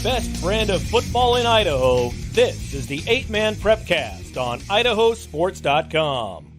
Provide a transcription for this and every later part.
best brand of football in Idaho, this is the 8-Man Prepcast on IdahoSports.com.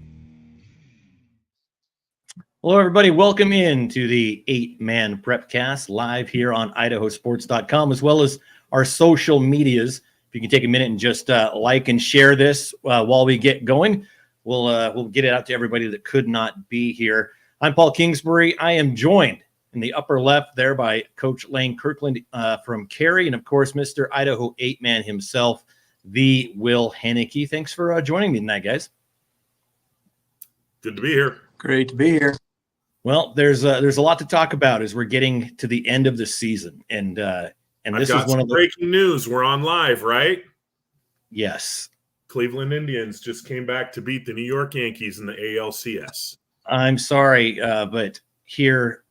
Hello, everybody. Welcome in to the 8-Man Prepcast live here on IdahoSports.com, as well as our social medias. If you can take a minute and just like and share this while we get going, we'll get it out to everybody that could not be here. I'm Paul Kingsbury. I am joined in the upper left there by Coach Lane Kirkland from Cary, and of course, Mr. Idaho 8-Man himself, the Will Hoenike. Thanks for joining me tonight, guys. Good to be here. Great to be here. Well, there's a lot to talk about as we're getting to the end of the season, and this is one of the breaking news. We're on live, right? Yes. Cleveland Indians just came back to beat the New York Yankees in the ALCS. I'm sorry, but here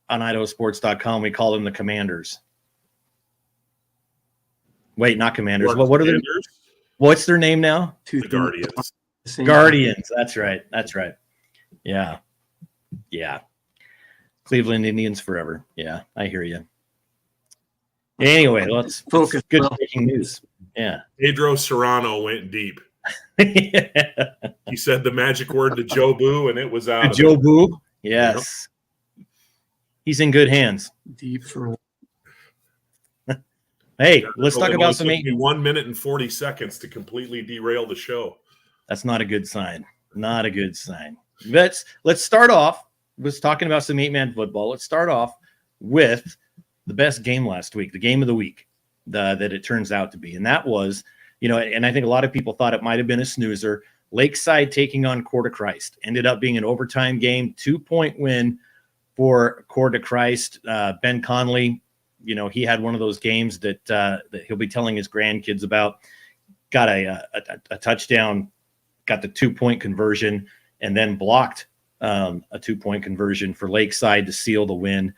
on IdahoSports.com, we call them the Commanders. Wait, not Commanders. What are they? What's their name now? The Guardians. Guardians. That's right. Yeah. Cleveland Indians forever. Yeah, I hear you. Anyway, let's focus. Good breaking news. Yeah. Pedro Serrano went deep. He said the magic word to Joe Boo, and it was out. Joe Boo. Yes. Yep. He's in good hands. Deep for. Hey, let's talk about some. 1 minute and 40 seconds to completely derail the show. That's not a good sign. Not a good sign. Let's start off with talking about some 8-man football. Let's start off with the best game last week, the game of the week that it turns out to be. And that was, and I think a lot of people thought it might have been a snoozer. Lakeside taking on Coeur du Christ. Ended up being an overtime game, 2-point win for Coeur du Christ. Ben Conley, he had one of those games that he'll be telling his grandkids about. Got a touchdown, got the 2-point conversion, and then blocked a 2-point conversion for Lakeside to seal the win.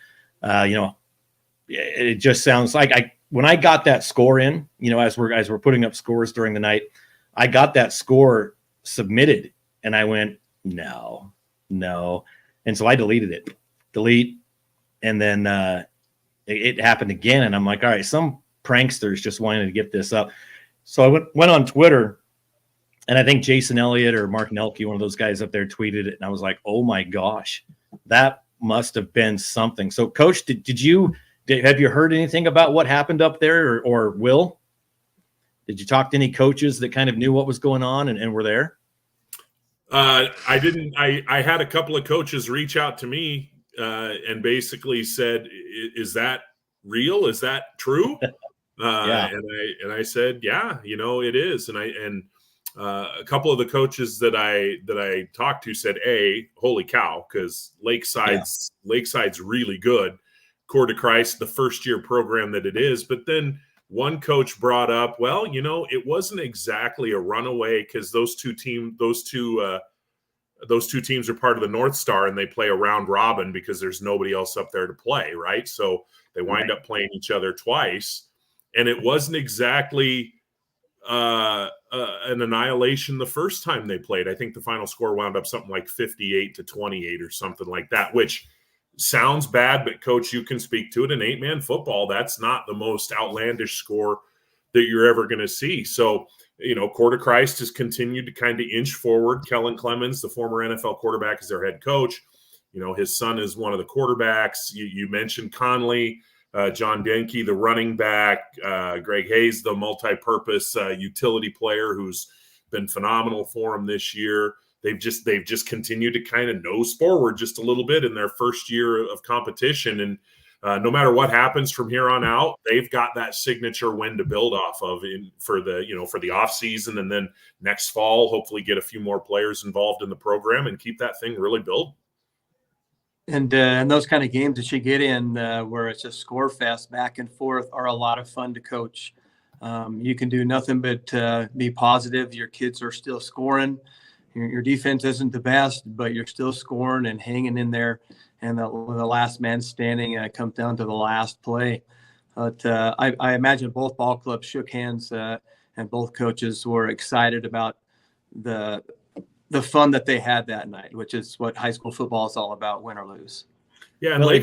It just sounds like when I got that score in, as we're putting up scores during the night, I got that score submitted and I went, no. And so I deleted it, and then it happened again. And I'm like, all right, some pranksters just wanted to get this up. So I went on Twitter, and I think Jason Elliott or Mark Nelke, one of those guys up there, tweeted it. And I was like, oh my gosh, that must have been something. So Coach, have you heard anything about what happened up there, or Will? Did you talk to any coaches that kind of knew what was going on and were there? I didn't. I had a couple of coaches reach out to me and basically said, "Is that real? Is that true?" Yeah. And I said, "Yeah, it is." And a couple of the coaches that I talked to said, "Holy cow!" Because Lakeside's really good. Coeur du Christ, the first-year program that it is, but then one coach brought up, well, it wasn't exactly a runaway because those two teams are part of the North Star, and they play a round robin because there's nobody else up there to play, right? So they wind up playing each other twice, and it wasn't exactly an annihilation the first time they played. I think the final score wound up something like 58-28 or something like that, which sounds bad, but Coach, you can speak to it. In 8-man football, that's not the most outlandish score that you're ever going to see. So, Coeur du Christ has continued to kind of inch forward. Kellen Clemens, the former NFL quarterback, is their head coach. His son is one of the quarterbacks. You mentioned Conley, John Denke, the running back, Greg Hayes, the multi-purpose utility player who's been phenomenal for him this year. They've just continued to kind of nose forward just a little bit in their first year of competition. And no matter what happens from here on out, they've got that signature win to build off of for the off season. And then next fall, hopefully get a few more players involved in the program and keep that thing really built. And those kind of games that you get in where it's a score fest back and forth are a lot of fun to coach. You can do nothing but be positive. Your kids are still scoring. Your defense isn't the best, but you're still scoring and hanging in there. And the last man standing comes down to the last play. But I imagine both ball clubs shook hands and both coaches were excited about the fun that they had that night, which is what high school football is all about, win or lose. Yeah, and Well,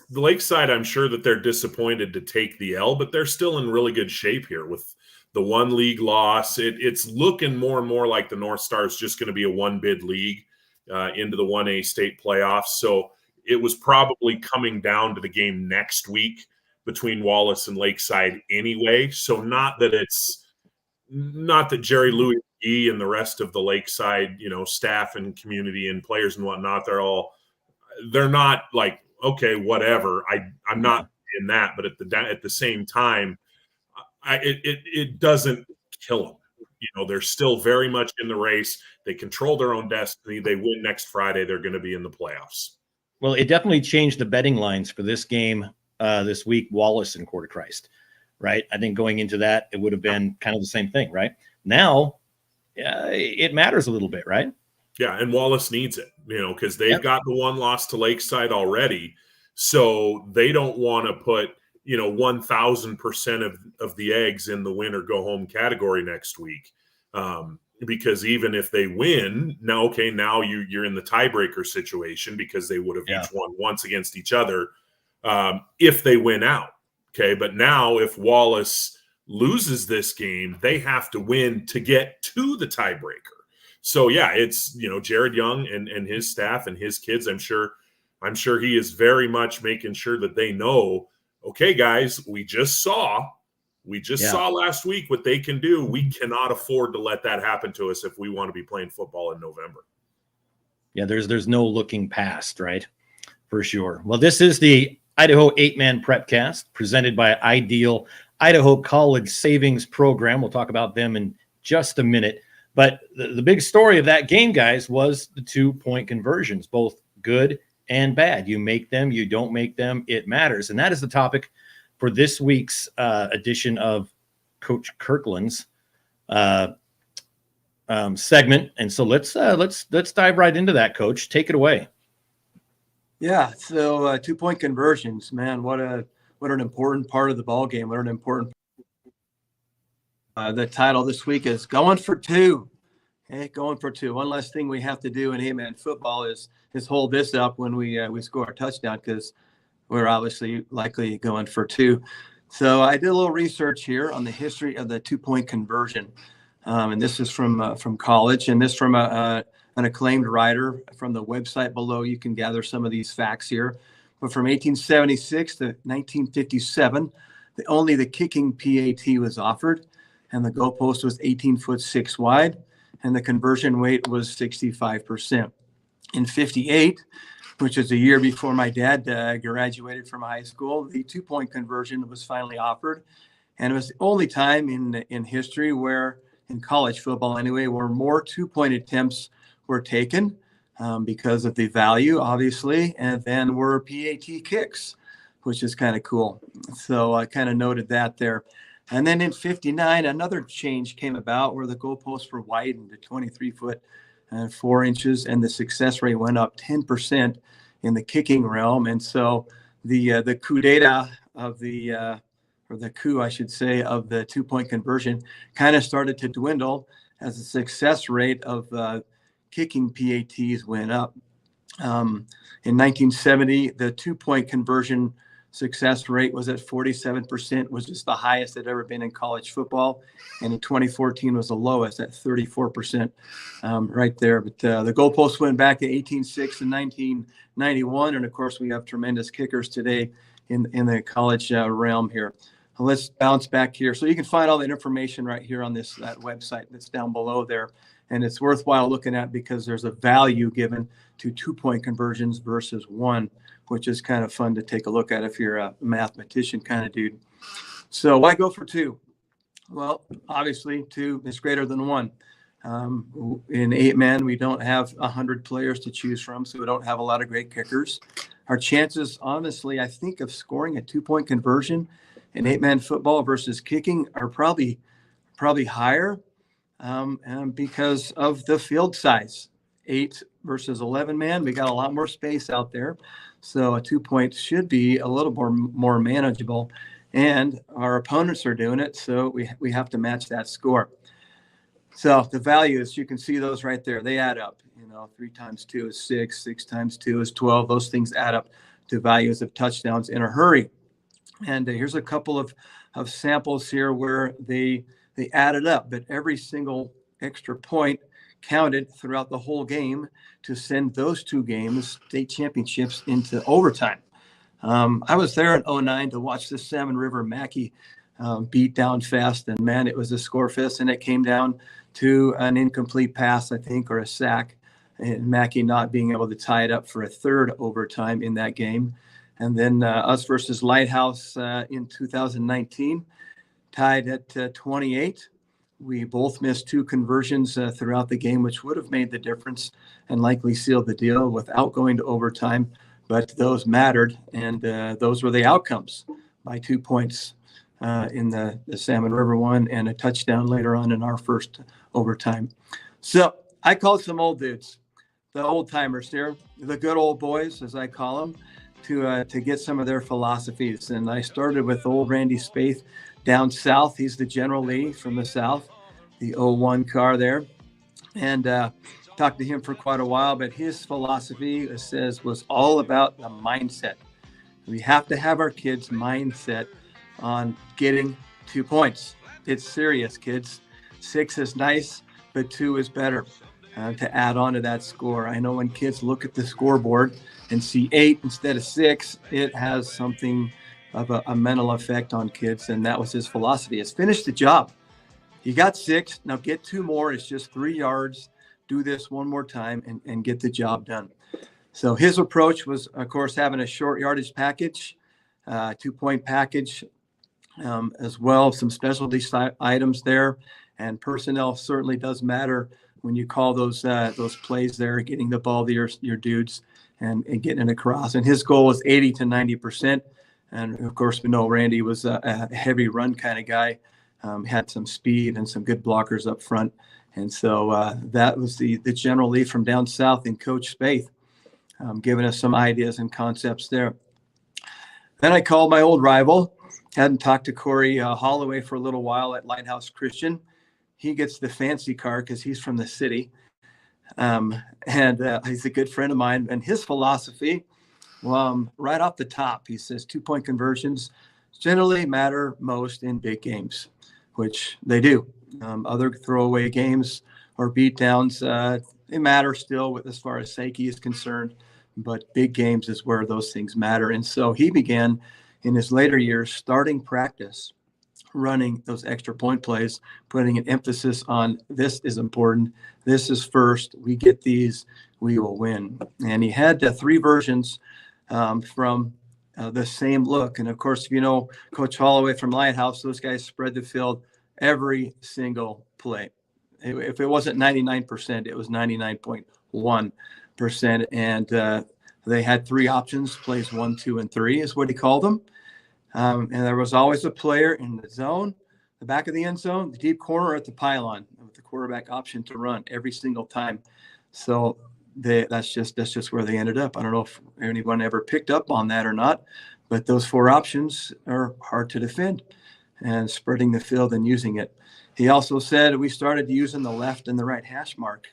Lakeside, I'm sure that they're disappointed to take the L, but they're still in really good shape here with the one league loss. It's looking more and more like the North Star is just going to be a one-bid league into the 1A state playoffs. So it was probably coming down to the game next week between Wallace and Lakeside anyway. So not that Jerry Louis and the rest of the Lakeside, staff and community and players and whatnot, they're not like, okay, whatever. I'm not in that, but at the same time, it doesn't kill them. They're still very much in the race. They control their own destiny. They win next Friday, they're going to be in the playoffs. Well, it definitely changed the betting lines for this game this week, Wallace and Coeur du Christ, right? I think going into that, it would have been kind of the same thing, right? Now, it matters a little bit, right? Yeah, and Wallace needs it, because they've got the one loss to Lakeside already. So they don't want to put, 1,000% of the eggs in the win or go home category next week. Because even if they win, now you're in the tiebreaker situation because they would have each won once against each other if they win out. Okay, but now if Wallace loses this game, they have to win to get to the tiebreaker. So yeah, it's Jared Young and his staff and his kids. I'm sure he is very much making sure that they know, okay, guys, we just saw last week what they can do. We cannot afford to let that happen to us if we want to be playing football in November. Yeah, there's no looking past, right? For sure. Well, this is the Idaho 8-Man Prepcast presented by Ideal Idaho College Savings Program. We'll talk about them in just a minute. But the big story of that game, guys, was the 2-point conversions, both good and bad. You make them, you don't make them, it matters. And that is the topic for this week's edition of Coach Kirkland's segment. And so let's dive right into that, Coach. Take it away. Yeah. So 2-point conversions, man, what an important part of the ball game. What an important. The title this week is Going for Two. Okay, going for two. One last thing we have to do in 8-man football is hold this up when we score a touchdown, because we're obviously likely going for two. So I did a little research here on the history of the 2-point conversion, and this is from college, and this from an acclaimed writer from the website below. You can gather some of these facts here. But from 1876 to 1957, only the kicking PAT was offered, and the goalpost was 18'6" wide, and the conversion weight was 65%. In 58, which is a year before my dad graduated from high school, the 2-point conversion was finally offered. And it was the only time in history where, in college football anyway, where more 2-point attempts were taken because of the value, obviously, and then were PAT kicks, which is kind of cool. So I kind of noted that there. And then in 59, another change came about where the goalposts were widened to 23 foot and 4 inches, and the success rate went up 10% in the kicking realm. And so the coup d'etat of the coup, I should say, of the 2-point conversion kind of started to dwindle as the success rate of kicking PATs went up. In 1970, the 2-point conversion success rate was at 47%, which is the highest it ever been in college football. And in 2014 was the lowest at 34% right there. But the goalposts went back to 18'6" in 1991. And of course, we have tremendous kickers today in the college realm here. Let's bounce back here. So you can find all that information right here on that website that's down below there. And it's worthwhile looking at because there's a value given to 2-point conversions versus one, which is kind of fun to take a look at if you're a mathematician kind of dude. So why go for two? Well, obviously 2 is greater than 1. In 8-man, we don't have 100 players to choose from, so we don't have a lot of great kickers. Our chances, honestly, I think, of scoring a 2-point conversion in 8-man football versus kicking are probably higher and because of the field size. 8 versus 11-man, we got a lot more space out there. So a 2-point should be a little more manageable, and our opponents are doing it, so we have to match that score. So the values, you can see those right there. They add up. 3 times 2 is 6. 6 times 2 is 12. Those things add up to values of touchdowns in a hurry. And here's a couple of samples here where they added up, but every single extra point counted throughout the whole game to send those two games, state championships, into overtime. I was there in 2009 to watch the Salmon River Mackey beat down fast, and man, it was a score fest, and it came down to an incomplete pass, I think, or a sack, and Mackey not being able to tie it up for a third overtime in that game. And then us versus Lighthouse in 2019, tied at 28. We both missed two conversions throughout the game, which would have made the difference and likely sealed the deal without going to overtime. But those mattered, and those were the outcomes by 2 points in the Salmon River one and a touchdown later on in our first overtime. So I called some old dudes, the old timers here, the good old boys, as I call them, to get some of their philosophies. And I started with old Randy Spaeth down south. He's the General Lee from the south, the 01 car there. And talked to him for quite a while, but his philosophy, it says, was all about the mindset. We have to have our kids' mindset on getting 2 points. It's serious, kids. 6 is nice, but 2 is better to add on to that score. I know when kids look at the scoreboard and see 8 instead of 6, it has something of a mental effect on kids, and that was his philosophy. It's finish the job. You got 6, now get 2 more. It's just 3 yards. Do this one more time and get the job done. So his approach was, of course, having a short yardage package, 2-point package, as well, some specialty items there, and personnel certainly does matter when you call those plays there, getting the ball to your dudes and getting it across. And his goal was 80 to 90%. And of course, we know Randy was a heavy run kind of guy, had some speed and some good blockers up front. And so that was the General Lee from down south in Coach Spaeth, giving us some ideas and concepts there. Then I called my old rival. Hadn't talked to Corey Holloway for a little while at Lighthouse Christian. He gets the fancy car because he's from the city. And he's a good friend of mine. And his philosophy, right off the top, he says 2-point conversions generally matter most in big games, which they do. Other throwaway games or beatdowns, they matter still as far as Seiki is concerned, but big games is where those things matter. And so he began in his later years starting practice, running those extra point plays, putting an emphasis on this is important. This is first. We get these, we will win. And he had 3 versions from the same look. And of course, if you know Coach Holloway from Lighthouse, those guys spread the field every single play. If it wasn't 99%, it was 99.1%. And they had 3 options, plays 1, 2, and 3 is what he called them. And there was always a player in the zone, the back of the end zone, the deep corner, or at the pylon with the quarterback option to run every single time. So that's just where they ended up. I don't know if anyone ever picked up on that or not, but those 4 options are hard to defend, and spreading the field and using it. He also said we started using the left and the right hash mark,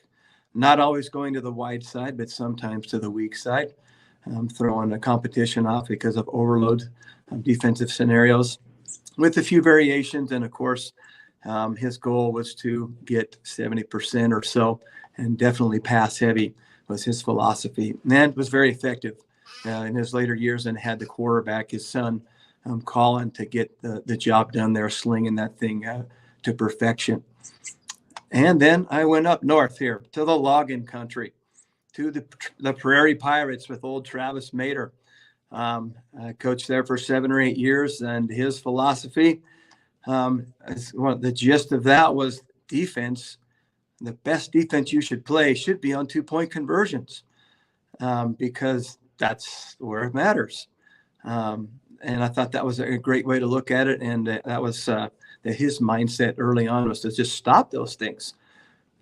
not always going to the wide side, but sometimes to the weak side, throwing the competition off because of overload defensive scenarios with a few variations. And of course, his goal was to get 70% or so, and definitely pass heavy was his philosophy, and was very effective in his later years, and had the quarterback, his son, Colin, to get the job done there, slinging that thing to perfection. And then I went up north here to the Loggin country, to the Prairie Pirates with old Travis Mater. I coached there for 7 or 8 years, and his philosophy, the gist of that was defense. The best defense you should play should be on 2-point conversions, because that's where it matters. And I thought that was a great way to look at it. And that was his mindset early on, was to just stop those things.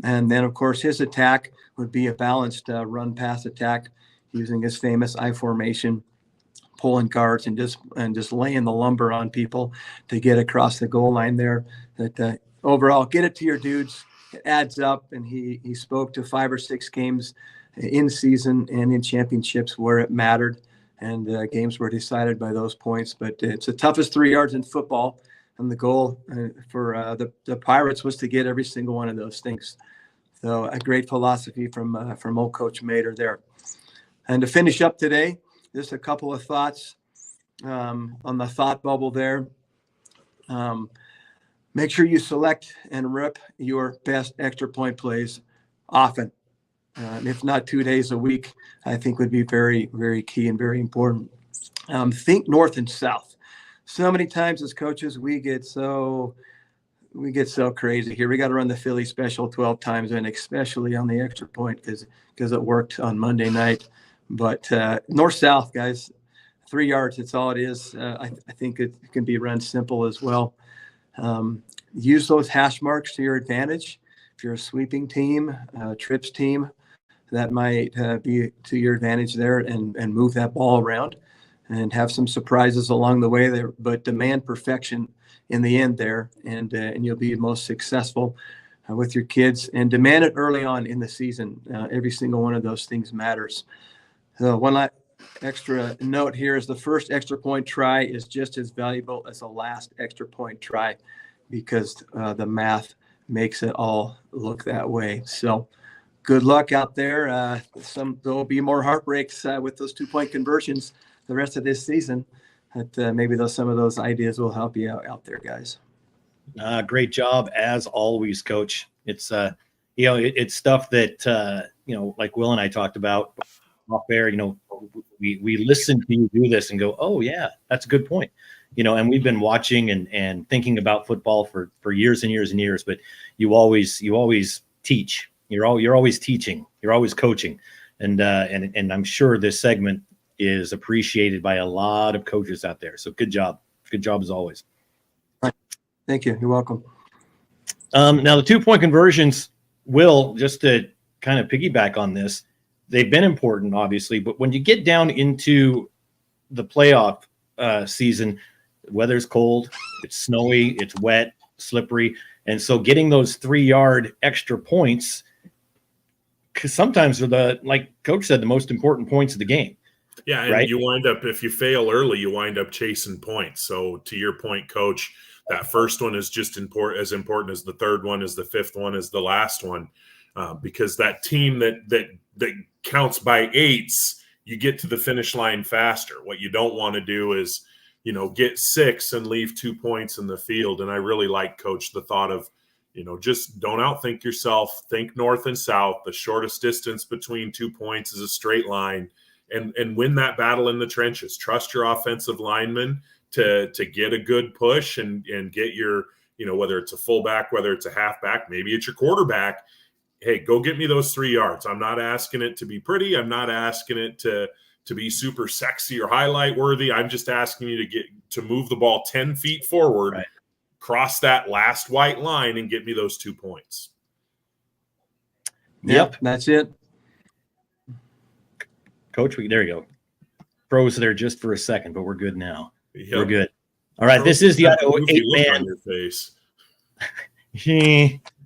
And then, of course, his attack would be a balanced run-pass attack using his famous I formation, pulling guards and just laying the lumber on people to get across the goal line there. That overall, get it to your dudes. It adds up. And he spoke to 5 or 6 games in season and in championships where it mattered. and games were decided by those points. But it's the toughest 3 yards in football, and the goal for the Pirates was to get every single one of those things. So a great philosophy from old Coach Mater there. And to finish up today, just a couple of thoughts on the thought bubble there. Make sure you select and rip your best extra point plays often. If not 2 days a week, I think would be very, very key and very important. Think north and south. So many times as coaches, we get so crazy here. We got to run the Philly special 12 times, and especially on the extra point because it worked on Monday night. But north-south, guys, 3 yards, it's all it is. I think it can be run simple as well. Use those hash marks to your advantage. If you're a sweeping team, trips team, that might be to your advantage there, and move that ball around and have some surprises along the way there, but demand perfection in the end there, and you'll be most successful with your kids, and demand it early on in the season. Every single one of those things matters. So one extra note here is the first extra point try is just as valuable as the last extra point try, because the math makes it all look that way. So good luck out there. There'll be more heartbreaks with those 2-point conversions the rest of this season. But maybe some of those ideas will help you out there, guys. Great job as always, Coach. It's it's stuff that like Will and I talked about off air. We listen to you do this and go, oh yeah, that's a good point. And we've been watching and thinking about football for years and years and years. But you always teach. You're always teaching. You're always coaching, and I'm sure this segment is appreciated by a lot of coaches out there. So good job. Good job as always. Thank you. You're welcome. Now the 2-point conversions, Will, just to kind of piggyback on this, they've been important, obviously, but when you get down into the playoff season, the weather's cold, it's snowy, it's wet, slippery. And so getting those 3-yard extra points, because sometimes they're like Coach said, the most important points of the game. Yeah, and right? You wind up, if you fail early, you wind up chasing points. So to your point, Coach, that first one is just as important as the third one, as the fifth one, as the last one, because that team that counts by eights, you get to the finish line faster. What you don't want to do is, get 6 and leave 2 points in the field. And I really like, Coach, the thought of, just don't outthink yourself. Think north and south. The shortest distance between 2 points is a straight line. And win that battle in the trenches. Trust your offensive linemen to get a good push and get your, whether it's a fullback, whether it's a halfback, maybe it's your quarterback. Hey, go get me those 3 yards. I'm not asking it to be pretty. I'm not asking it to be super sexy or highlight worthy. I'm just asking you to move the ball 10 feet forward, right, cross that last white line, and get me those 2 points. Yep, that's it. Coach, there you go. Froze there just for a second, but we're good now. Yep. We're good. All right, this is the Idaho 8-man. Your face.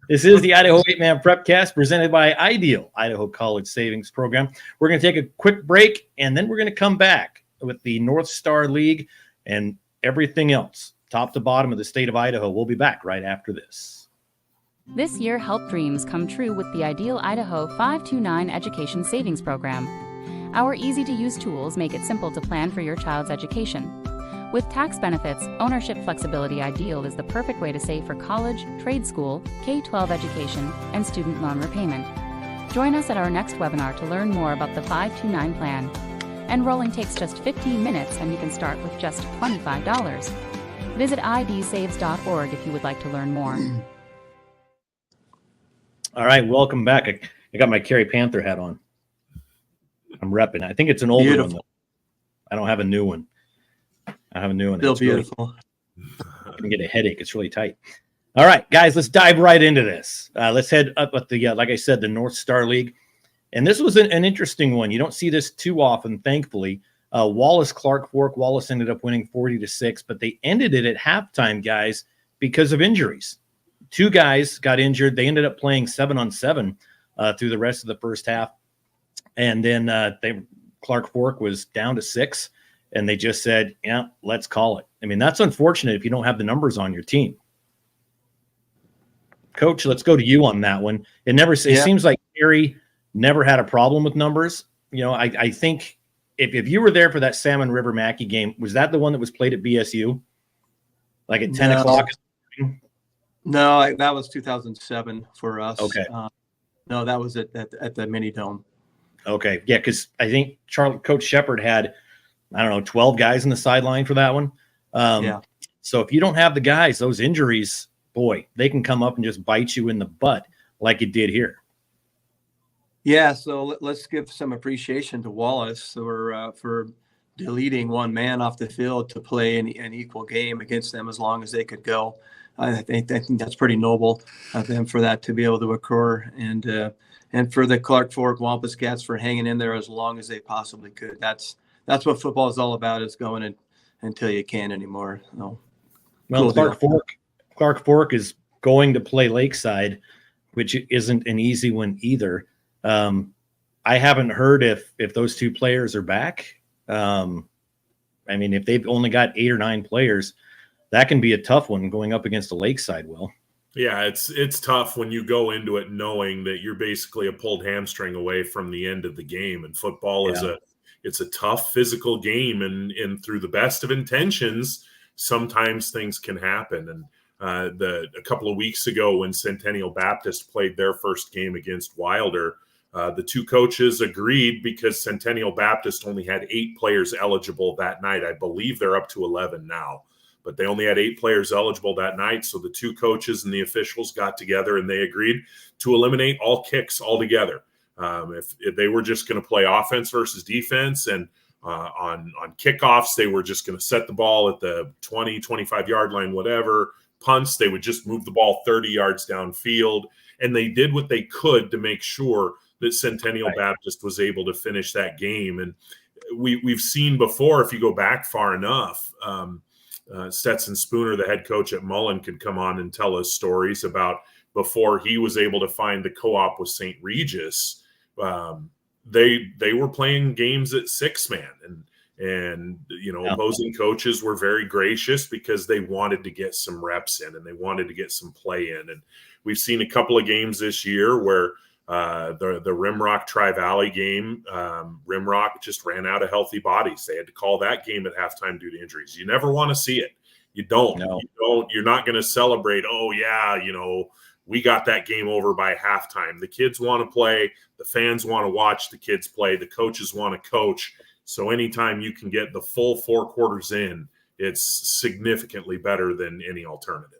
This is the Idaho 8-man Prepcast presented by Ideal, Idaho College Savings Program. We're going to take a quick break, and then we're going to come back with the North Star League and everything else, top to bottom of the state of Idaho. We'll be back right after this. This year, help dreams come true with the Ideal Idaho 529 Education Savings Program. Our easy-to-use tools make it simple to plan for your child's education. With tax benefits, ownership flexibility, Ideal is the perfect way to save for college, trade school, K-12 education, and student loan repayment. Join us at our next webinar to learn more about the 529 plan. Enrolling takes just 15 minutes, and you can start with just $25. Visit idsaves.org if you would like to learn more. All right, welcome back. I got my Carrie Panther hat on. I'm repping. I think it's an older one, though. I don't have a new one. I have a new one. Still beautiful. I'm going to get a headache. It's really tight. All right, guys, let's dive right into this. Let's head up at the, like I said, the North Star League. And this was an interesting one. You don't see this too often, thankfully. Wallace Clark Fork. Wallace ended up winning 40-6, but they ended it at halftime, guys, because of injuries. 2 guys got injured. They ended up playing 7-on-7 through the rest of the first half. And then Clark Fork was down to 6, and they just said, yeah, let's call it. I mean, that's unfortunate if you don't have the numbers on your team. Coach, let's go to you on that one. It seems like Gary never had a problem with numbers. You know, I think if you were there for that Salmon River Mackey game, was that the one that was played at BSU? Like at 10 o'clock? No, that was 2007 for us. Okay. No, that was at the mini dome. Okay. Yeah, because I think Coach Shepard had, 12 guys in the sideline for that one. So if you don't have the guys, those injuries, boy, they can come up and just bite you in the butt like it did here. Yeah, so let's give some appreciation to Wallace for deleting one man off the field to play an equal game against them as long as they could go. I think that's pretty noble of them for that to be able to occur, and for the Clark Fork Wampus Cats for hanging in there as long as they possibly could. That's what football is all about, is going until you can't anymore. So, well, cool. Clark Fork is going to play Lakeside, which isn't an easy one either. I haven't heard if those two players are back. I mean, if they've only got 8 or 9 players, that can be a tough one going up against the Lakeside, Will. Yeah, it's tough when you go into it knowing that you're basically a pulled hamstring away from the end of the game. And football is a tough physical game, and through the best of intentions, sometimes things can happen. And a couple of weeks ago when Centennial Baptist played their first game against Wilder, the two coaches agreed, because Centennial Baptist only had 8 players eligible that night. I believe they're up to 11 now, but they only had 8 players eligible that night. So the two coaches and the officials got together and they agreed to eliminate all kicks altogether. If they were just going to play offense versus defense, and on kickoffs, they were just going to set the ball at the 20, 25-yard line, whatever. Punts, they would just move the ball 30 yards downfield. And they did what they could to make sure that Centennial Baptist was able to finish that game. And we've seen before, if you go back far enough, Stetson Spooner, the head coach at Mullen, could come on and tell us stories about before he was able to find the co-op with St. Regis. They were playing games at 6-man, and opposing coaches were very gracious because they wanted to get some reps in and they wanted to get some play in. And we've seen a couple of games this year where the Rimrock Tri-Valley game, Rimrock just ran out of healthy bodies. They had to call that game at halftime due to injuries. You never want to see it. You don't. No. You're not going to celebrate, we got that game over by halftime. The kids want to play. The fans want to watch the kids play. The coaches want to coach. So anytime you can get the full 4 quarters in, it's significantly better than any alternative.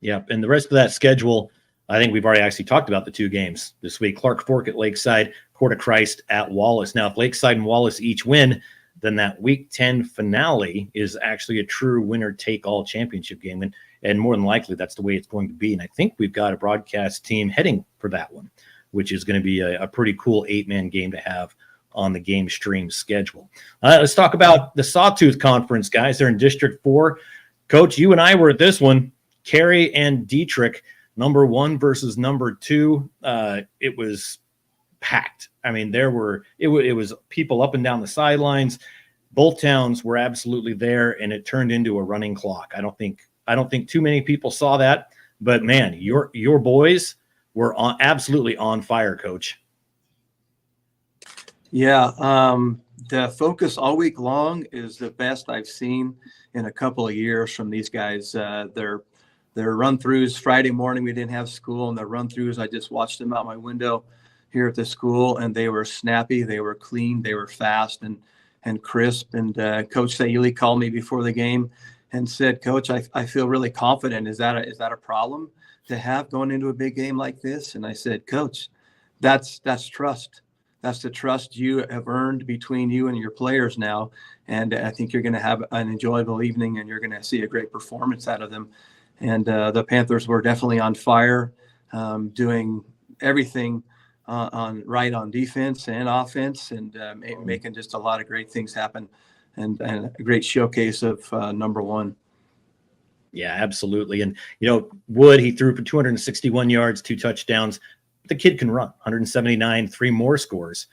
Yeah, and the rest of that schedule, I think we've already actually talked about the 2 games this week. Clark Fork at Lakeside, Coeur du Christ at Wallace. Now, if Lakeside and Wallace each win, then that Week 10 finale is actually a true winner-take-all championship game. And more than likely, that's the way it's going to be. And I think we've got a broadcast team heading for that one, which is going to be a pretty cool 8-man game to have on the game stream schedule. Let's talk about the Sawtooth Conference, guys. They're in District 4. Coach, you and I were at this one. Cary and Dietrich, number 1 versus number 2. It was packed. I mean, it was people up and down the sidelines. Both towns were absolutely there, and it turned into a running clock. I don't think too many people saw that, but man, your boys were absolutely on fire, Coach. Yeah, the focus all week long is the best I've seen in a couple of years from these guys. Their run-throughs Friday morning, we didn't have school, and the run-throughs, I just watched them out my window here at the school, and they were snappy, they were clean, they were fast and crisp. And Coach Sayuli called me before the game and said, "Coach, I feel really confident. Is that a problem to have going into a big game like this?" And I said, "Coach, that's trust. That's the trust you have earned between you and your players now. And I think you're going to have an enjoyable evening, and you're going to see a great performance out of them." And the Panthers were definitely on fire, doing everything on defense and offense, and making just a lot of great things happen, and a great showcase of number 1. Yeah, absolutely. And, Wood, he threw for 261 yards, 2 touchdowns. The kid can run 179, 3 more scores.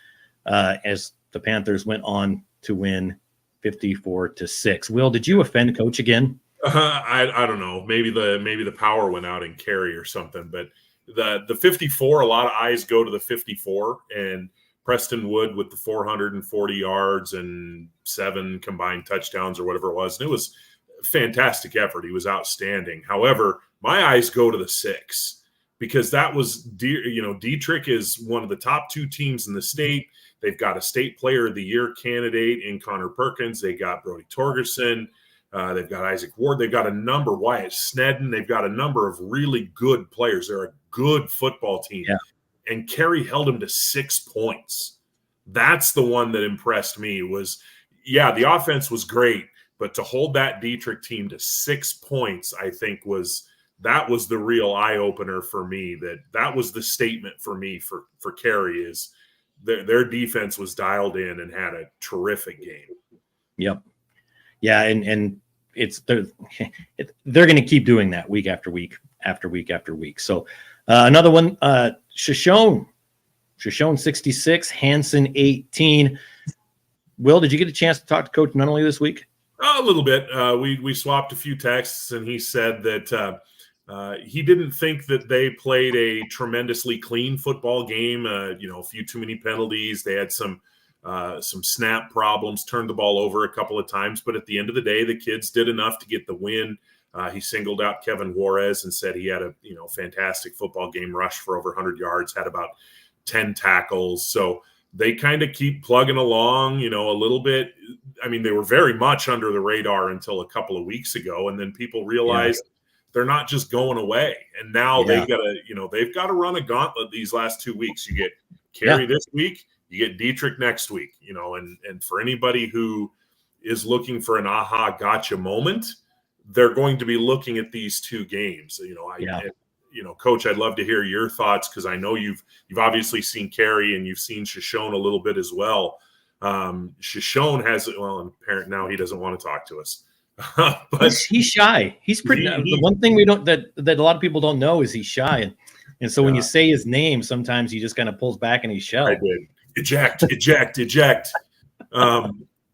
As the Panthers went on to win 54-6. Will, did you offend Coach again? I don't know. Maybe the power went out in Cary or something. But the 54, a lot of eyes go to the 54, and Preston Wood with the 440 yards and 7 combined touchdowns or whatever it was. And it was a fantastic effort. He was outstanding. However, my eyes go to the 6 because that was, Dietrich is one of the top 2 teams in the state. They've got a state player of the year candidate in Connor Perkins. They got Brody Torgerson. They've got Isaac Ward. They've got a number, Wyatt Snedden. They've got a number of really good players. They're a good football team. Yeah. And Cary held him to 6 points. That's the one that impressed me was, the offense was great, but to hold that Dietrich team to 6 points, I think that was the real eye-opener for me. That was the statement for me for Cary is their defense was dialed in and had a terrific game. Yep. Yeah, and they're going to keep doing that week after week after week after week. So another one, Shoshone 66, Hanson 18. Will, did you get a chance to talk to Coach Nunnally this week? A little bit. We swapped a few texts, and he said that he didn't think that they played a tremendously clean football game. A few too many penalties. They had some snap problems, turned the ball over a couple of times. But at the end of the day, the kids did enough to get the win. He singled out Kevin Juarez and said he had a fantastic football game, rushed for over 100 yards, had about 10 tackles. So they kind of keep plugging along, a little bit. I mean, they were very much under the radar until a couple of weeks ago. And then people realized they're not just going away. And now they've got to run a gauntlet these last 2 weeks. You get Cary this week, you get Dietrich next week, and for anybody who is looking for an aha gotcha moment, they're going to be looking at these 2 games. Coach, I'd love to hear your thoughts because I know you've obviously seen Cary and you've seen Shoshone a little bit as well. Shoshone has, and apparently now he doesn't want to talk to us. But he's shy. He's pretty. The one thing we don't that a lot of people don't know is he's shy, and so when you say his name, sometimes he just kind of pulls back in his shell. I did eject.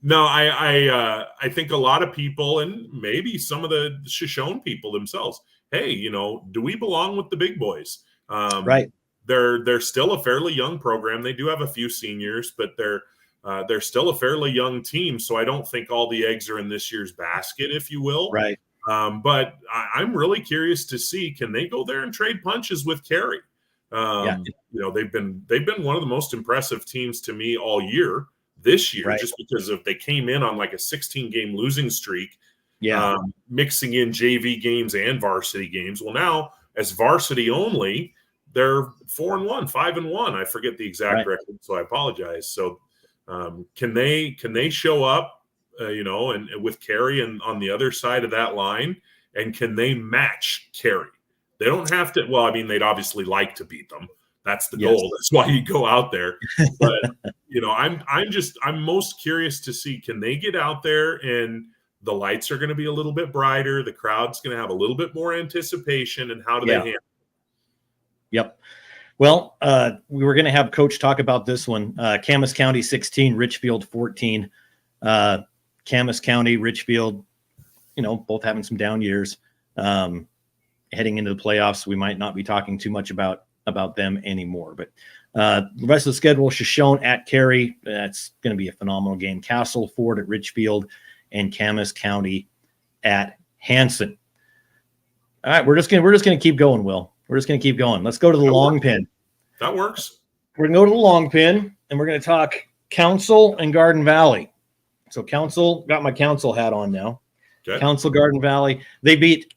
No, I think a lot of people, and maybe some of the Shoshone people themselves, hey, do we belong with the big boys? Right. They're still a fairly young program. They do have a few seniors, but they're still a fairly young team. So I don't think all the eggs are in this year's basket, if you will. Right. But I'm really curious to see, can they go there and trade punches with Cary? They've been one of the most impressive teams to me all year this year, just because they came in on like a 16-game losing streak, mixing in JV games and varsity games. Well, now as varsity only, they're 4-1, 5-1. I forget the exact record, so I apologize. So can they show up, and with Cary and on the other side of that line, and can they match Cary? They don't have to. Well, I mean, they'd obviously like to beat them. That's the goal. That's why you go out there. But I'm most curious to see, can they get out there and the lights are going to be a little bit brighter, the crowd's going to have a little bit more anticipation, and how do they handle it? Yep. Well, we were going to have Coach talk about this one. Camas County 16, Richfield 14. Camas County, Richfield, both having some down years. Heading into the playoffs, we might not be talking too much about them anymore. But the rest of the schedule, Shoshone at Cary, that's going to be a phenomenal game. Castle Ford at Richfield, and Camas County at Hanson. All right, we're just gonna keep going, Will. We're just gonna keep going. Let's go to the long pin. That works. We're gonna go to the long pin, and we're gonna talk Council and Garden Valley. So Council, got my Council hat on now. Okay. Council, Garden Valley. They beat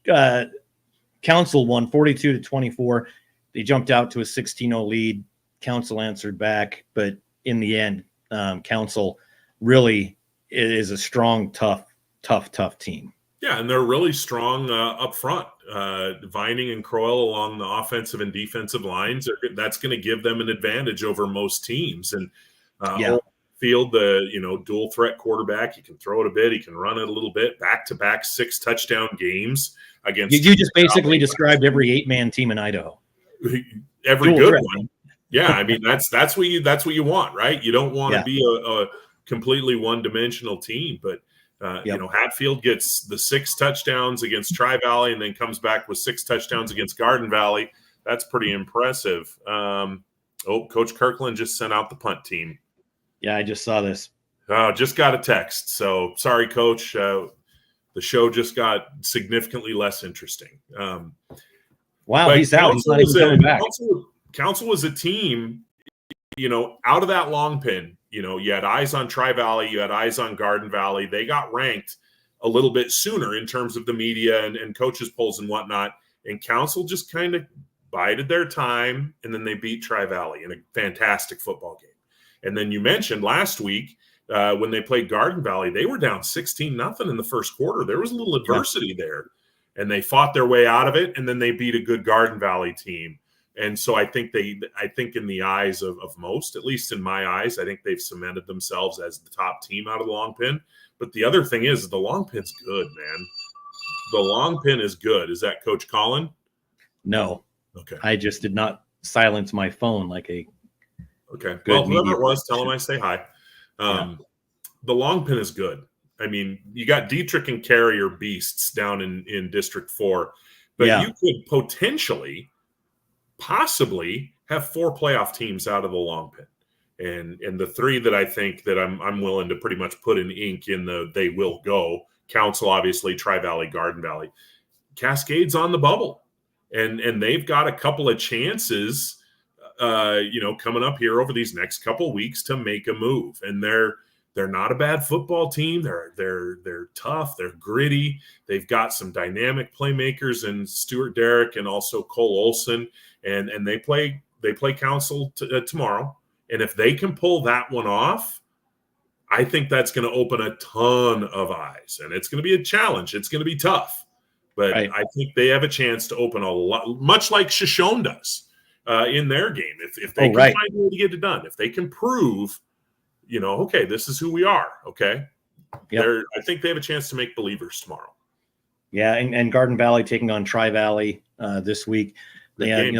Council won 42-24. They jumped out to a 16-0 lead. Council answered back, but in the end, Council really is a strong, tough team. Yeah, and they're really strong up front. Vining and Croyle along the offensive and defensive lines, that's going to give them an advantage over most teams. And Field, the dual threat quarterback, he can throw it a bit, he can run it a little bit. Back-to-back 6 touchdown games against. You just basically described every 8-man team in Idaho. Every dual good threat one. Yeah, I mean that's what you want, right? You don't want to be a completely one-dimensional team, but Hatfield gets the 6 touchdowns against Tri-Valley and then comes back with 6 touchdowns against Garden Valley. That's pretty impressive. Coach Kirkland just sent out the punt team. Yeah, I just saw this. Just got a text. So sorry, Coach. The show just got significantly less interesting. Wow, he's out. He's not even coming back. Council was a team, out of that long pin. You had eyes on Tri-Valley, you had eyes on Garden Valley. They got ranked a little bit sooner in terms of the media and coaches polls and whatnot. And Council just kind of bided their time, and then they beat Tri-Valley in a fantastic football game. And then you mentioned last week when they played Garden Valley, they were down 16-0 in the first quarter. There was a little adversity there, and they fought their way out of it, and then they beat a good Garden Valley team. And so I think in the eyes of most, at least in my eyes, I think they've cemented themselves as the top team out of the long pin. But the other thing is the long pin's good, man. The long pin is good. Is that Coach Colin? No. Okay. I just did not silence my phone like a okay. Well, whoever it was, tell him I say hi. The long pin is good. I mean, you got Dietrich and Carey are beasts down in District 4, but you could potentially possibly have 4 playoff teams out of the long pin. And the 3 that I think that I'm willing to pretty much put in ink in they will go. Council, obviously, Tri-Valley, Garden Valley. Cascade's on the bubble. And they've got a couple of chances coming up here over these next couple of weeks to make a move. And they're not a bad football team. They're tough. They're gritty. They've got some dynamic playmakers in Stuart Derrick and also Cole Olson. And they play Council tomorrow. And if they can pull that one off, I think that's going to open a ton of eyes. And it's going to be a challenge. It's going to be tough. But I think they have a chance to open a lot, much like Shoshone does in their game. If they can find a way to get it done, if they can prove, okay, this is who we are, okay? Yep. I think they have a chance to make believers tomorrow. Yeah, and Garden Valley taking on Tri-Valley this week. They've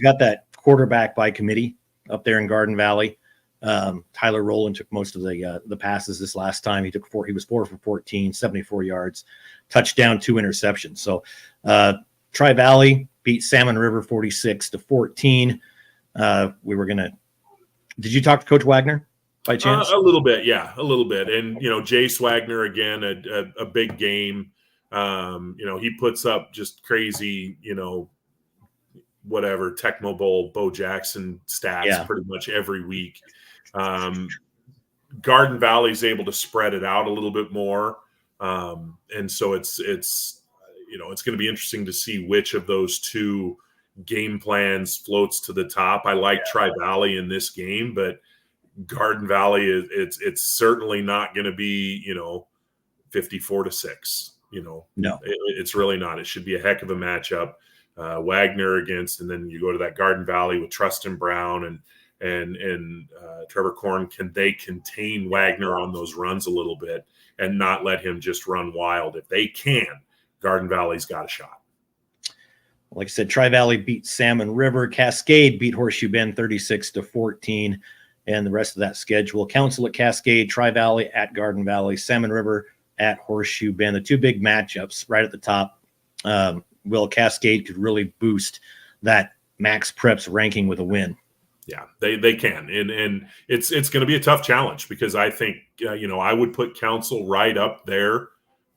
got that quarterback by committee up there in Garden Valley. Tyler Rowland took most of the passes this last time. He was 4 for 14, 74 yards, touchdown, 2 interceptions. So Tri-Valley beat Salmon River 46-14. Did you talk to Coach Wagner by chance? A little bit, yeah, a little bit. And Jace Wagner again, a big game. He puts up just crazy, whatever Tecmo Bowl, Bo Jackson stats pretty much every week. Garden Valley's able to spread it out a little bit more. And so it's going to be interesting to see which of those 2 game plans floats to the top. I like Tri-Valley in this game, but Garden Valley it's certainly not going to be, 54-6, No, it's really not. It should be a heck of a matchup. Wagner against, and then you go to that Garden Valley with Trustin Brown and Trevor Korn. Can they contain Wagner on those runs a little bit and not let him just run wild? If they can, Garden Valley's got a shot. Like I said, Tri-Valley beat Salmon River. Cascade beat Horseshoe Bend 36-14. And the rest of that schedule: Council at Cascade, Tri-Valley at Garden Valley, Salmon River at Horseshoe Bend. The 2 big matchups right at the top. Will Cascade could really boost that Max Preps ranking with a win. Yeah, they can. And it's going to be a tough challenge because I think, I would put Council right up there,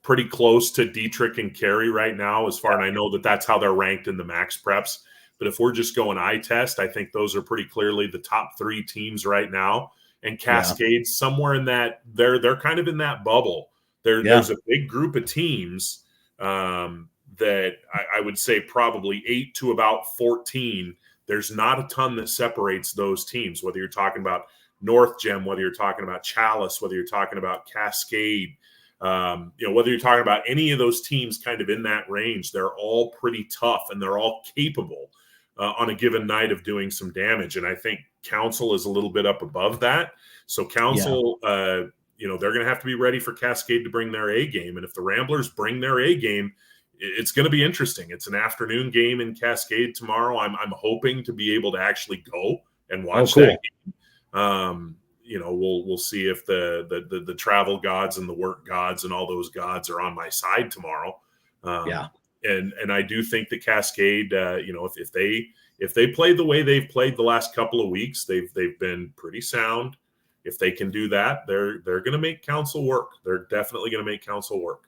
pretty close to Dietrich and Carey right now, as far, and I know that's how they're ranked in the Max Preps. But if we're just going eye test, I think those are pretty clearly the top 3 teams right now. And Cascade, somewhere in that, they're kind of in that bubble. There's a big group of teams that I would say probably 8 to about 14. There's not a ton that separates those teams, whether you're talking about North Gem, whether you're talking about Chalice, whether you're talking about Cascade, whether you're talking about any of those teams kind of in that range. They're all pretty tough and they're all capable on a given night of doing some damage. And I think Council is a little bit up above that. So Council, they're going to have to be ready for Cascade to bring their A game. And if the Ramblers bring their A game, it's going to be interesting. It's an afternoon game in Cascade tomorrow. I'm hoping to be able to actually go and watch cool. that game. We'll see if the travel gods and the work gods and all those gods are on my side tomorrow. And I do think that Cascade, if they play the way they've played the last couple of weeks, they've been pretty sound. If they can do that, they're going to make Council work. They're definitely going to make Council work.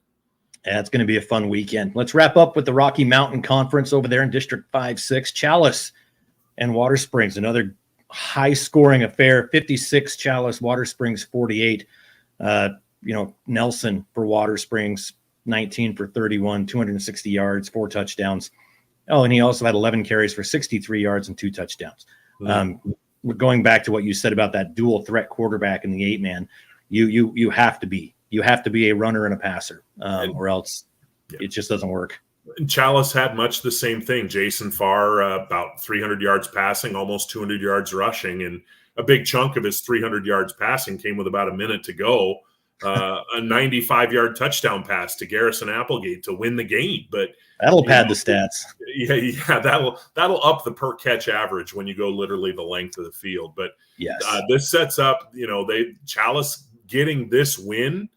Yeah, it's going to be a fun weekend. Let's wrap up with the Rocky Mountain Conference over there in District 5-6. Chalice and Water Springs, another high-scoring affair. 56 Chalice, Water Springs 48. Nelson for Water Springs, 19 for 31, 260 yards, 4 touchdowns. Oh, and he also had 11 carries for 63 yards and 2 touchdowns. We're going back to what you said about that dual threat quarterback in the 8-man. You have to be a runner and a passer, or else it just doesn't work. And Chalice had much the same thing. Jason Farr, about 300 yards passing, almost 200 yards rushing, and a big chunk of his 300 yards passing came with about a minute to go. A 95-yard touchdown pass to Garrison Applegate to win the game. But that'll pad the stats. Yeah, that'll up the per catch average when you go literally the length of the field. But yes, this sets up, Chalice getting this win.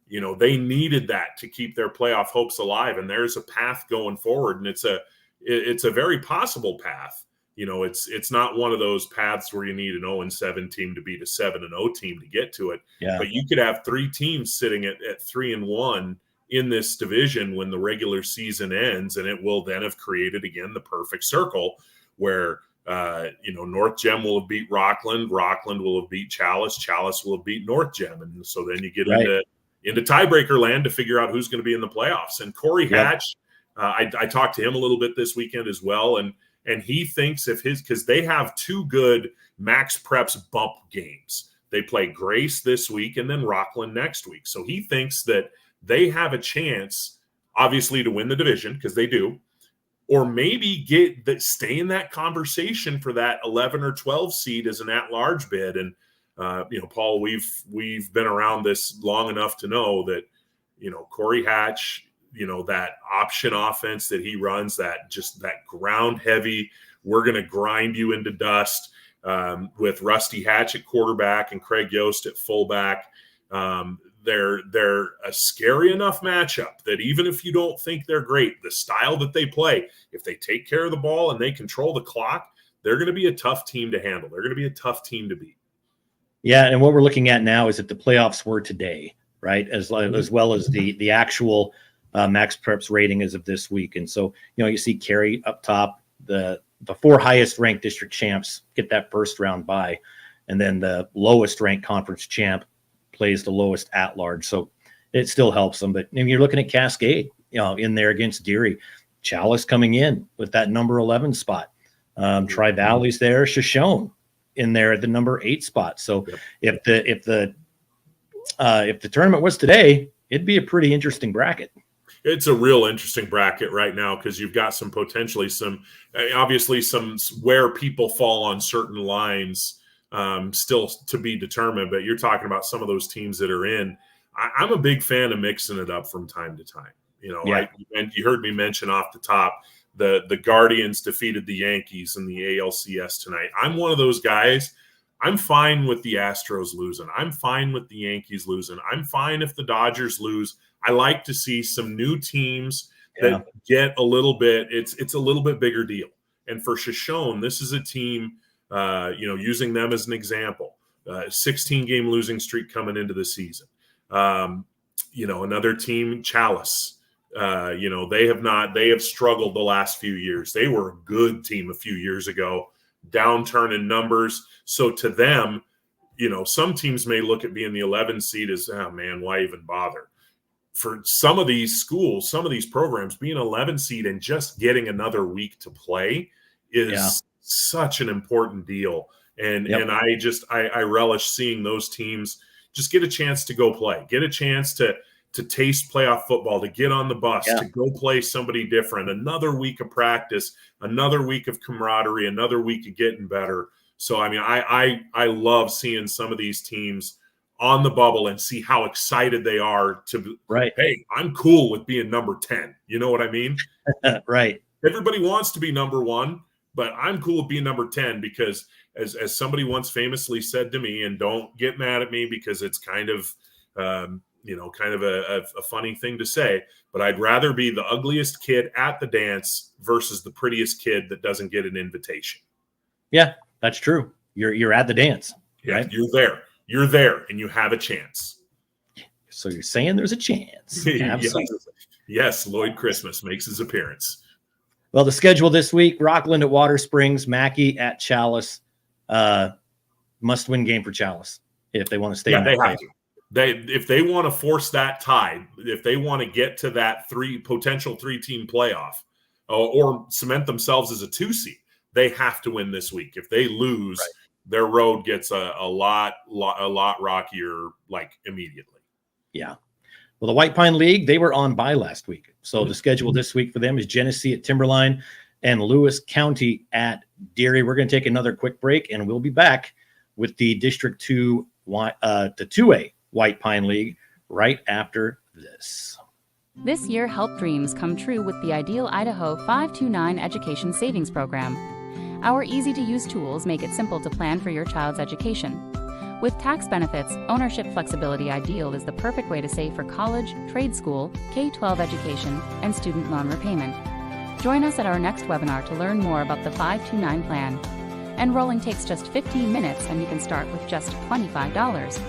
They needed that to keep their playoff hopes alive, and there's a path going forward, and it's a very possible path. It's not one of those paths where you need an 0-7 team to beat a 7-0 team to get to it. Yeah. But you could have 3 teams sitting at 3-1 in this division when the regular season ends, and it will then have created again the perfect circle where North Gem will have beat Rockland will have beat Chalice will have beat North Gem, and so then you get into tiebreaker land to figure out who's going to be in the playoffs. And Corey Hatch, I talked to him a little bit this weekend as well, and he thinks because they have 2 good Max Preps bump games. They play Grace this week and then Rockland next week. So he thinks that they have a chance, obviously, to win the division, because they do, or maybe stay in that conversation for that 11 or 12 seed as an at-large bid. And Paul, we've been around this long enough to know that Corey Hatch, that option offense that he runs, that ground heavy, we're going to grind you into dust, with Rusty Hatch at quarterback and Craig Yost at fullback. They're a scary enough matchup that even if you don't think they're great, the style that they play, if they take care of the ball and they control the clock, they're going to be a tough team to handle. They're going to be a tough team to beat. Yeah, and what we're looking at now is if the playoffs were today, right, as well as the actual Max Preps rating as of this week. And so, you see Carey up top, the 4 highest ranked district champs get that first round bye, and then the lowest ranked conference champ plays the lowest at large. So it still helps them. But you're looking at Cascade, in there against Deary, Chalice coming in with that number 11 spot. Tri-Valley's there, Shoshone in there at the number 8 spot. So if the tournament was today, it'd be a pretty interesting bracket. It's a real interesting bracket right now, because you've got some where people fall on certain lines still to be determined. But you're talking about some of those teams that are in. I'm a big fan of mixing it up from time to time. And you heard me mention off the top, the Guardians defeated the Yankees in the ALCS tonight. I'm one of those guys. I'm fine with the Astros losing. I'm fine with the Yankees losing. I'm fine if the Dodgers lose. I like to see some new teams that get a little bit. It's a little bit bigger deal. And for Shoshone, this is a team. Using them as an example, 16-game losing streak coming into the season. Another team, Chalice. They have struggled the last few years. They were a good team a few years ago, downturn in numbers. So to them, some teams may look at being the 11 seed as, oh man, why even bother? For some of these schools, some of these programs, being 11 seed and just getting another week to play is such an important deal. And I relish seeing those teams just get a chance to go play, get a chance to taste playoff football, to get on the bus, to go play somebody different, another week of practice, another week of camaraderie, another week of getting better. So, I love seeing some of these teams on the bubble and see how excited they are to, hey, I'm cool with being number 10. You know what I mean? Right. Everybody wants to be number 1, but I'm cool with being number 10 because as somebody once famously said to me, and don't get mad at me because it's kind of, kind of a funny thing to say, but I'd rather be the ugliest kid at the dance versus the prettiest kid that doesn't get an invitation. Yeah, that's true. You're at the dance, right? Yeah, you're there and you have a chance. So you're saying there's a chance. Yes, Lloyd Christmas makes his appearance. Well, the schedule this week: Rockland at Water Springs, Mackey at Chalice. Must-win game for Chalice if they want to stay. Yeah, they have to. If they want to force that tide, if they want to get to that potential three-team playoff, or cement themselves as a 2 seed, they have to win this week. If they lose, their road gets a lot rockier, like immediately. Yeah. Well, the White Pine League, they were on bye last week. So the schedule this week for them is Genesee at Timberline and Lewis County at Deary. We're going to take another quick break, and we'll be back with the District 2, the 2A White Pine League right after this. This year, help dreams come true with the Ideal Idaho 529 Education Savings Program. Our easy-to-use tools make it simple to plan for your child's education. With tax benefits, ownership flexibility, Ideal is the perfect way to save for college, trade school, K-12 education, and student loan repayment. Join us at our next webinar to learn more about the 529 plan. Enrolling takes just 15 minutes, and you can start with just $25.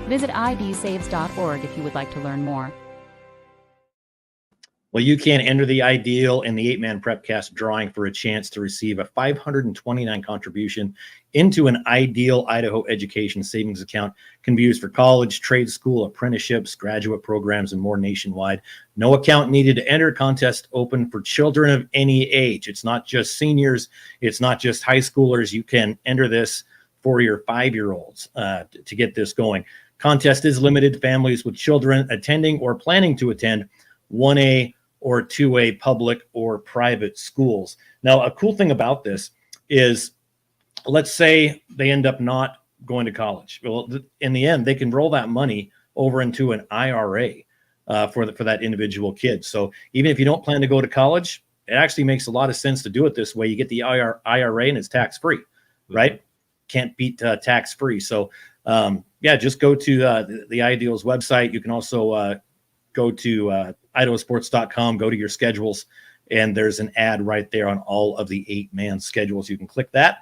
Visit idsaves.org if you would like to learn more. Well, you can enter the Ideal and the 8-man Prepcast drawing for a chance to receive a $529 contribution into an Ideal Idaho Education Savings Account. Can be used for college, trade school, apprenticeships, graduate programs, and more nationwide. No account needed to enter. Contest open for children of any age. It's not just seniors. It's not just high schoolers. You can enter this for your 5-year-olds to get this going. Contest is limited to families with children attending or planning to attend 1A or 2A public or private schools. Now, a cool thing about this is, let's say they end up not going to college. Well, in the end, they can roll that money over into an IRA for that individual kid. So even if you don't plan to go to college, it actually makes a lot of sense to do it this way. You get the IRA and it's tax-free, right? Can't beat tax-free. So just go to the Ideal's website. You can also go to IdahoSports.com, go to your schedules, and there's an ad right there on all of the 8-man schedules. You can click that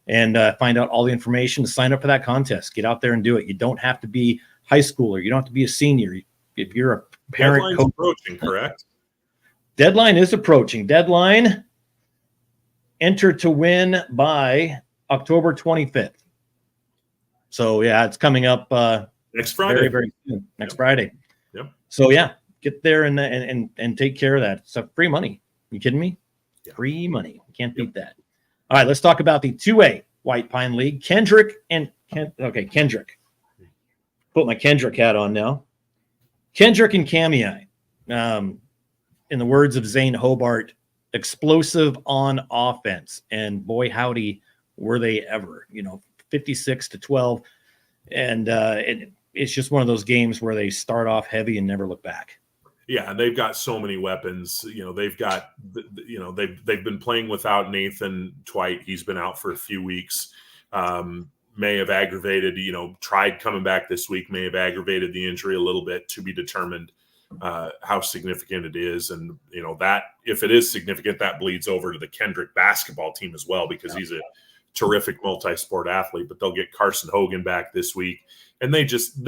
and find out all the information to sign up for that contest. Get out there and do it. You don't have to be high schooler. You don't have to be a senior. If you're a parent, deadline's approaching, correct? Deadline is approaching. Deadline, enter to win by October 25th. So yeah, it's coming up next Friday. Very, very soon. Next Friday. Yep. So yeah, get there and take care of that. It's free money. You kidding me? Yeah. Free money. You can't beat that. All right, let's talk about the 2A White Pine League. Kendrick. Put my Kendrick hat on now. Kendrick and Kamiai. In the words of Zane Hobart, explosive on offense. And boy, howdy, were they ever. 56-12. And it's just one of those games where they start off heavy and never look back. Yeah, and they've got so many weapons. They've got, they've been playing without Nathan Twite. He's been out for a few weeks. May have aggravated, tried coming back this week, may have aggravated the injury a little bit, to be determined how significant it is. And, that if it is significant, that bleeds over to the Kendrick basketball team as well, because he's a terrific multi-sport athlete. But they'll get Carson Hogan back this week. And they just,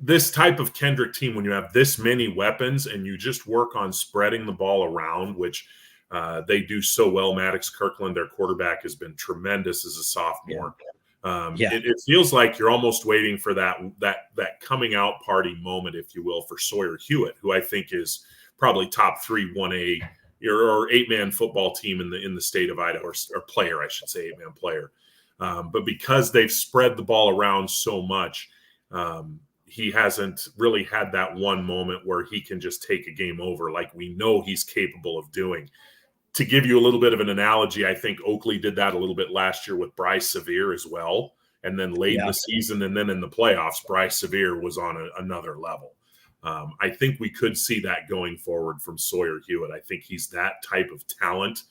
this type of Kendrick team, when you have this many weapons and you just work on spreading the ball around, which they do so well. Maddox Kirkland, their quarterback, has been tremendous as a sophomore. It feels like you're almost waiting for that coming out party moment, if you will, for Sawyer Hewitt, who I think is probably top 3 1A or 8-man football team in the state of Idaho, or player, I should say, 8-man player. But because they've spread the ball around so much, he hasn't really had that one moment where he can just take a game over like we know he's capable of doing. To give you a little bit of an analogy, I think Oakley did that a little bit last year with Bryce Severe as well. And then late in the season and then in the playoffs, Bryce Severe was on another level. I think we could see that going forward from Sawyer Hewitt. I think he's that type of talent.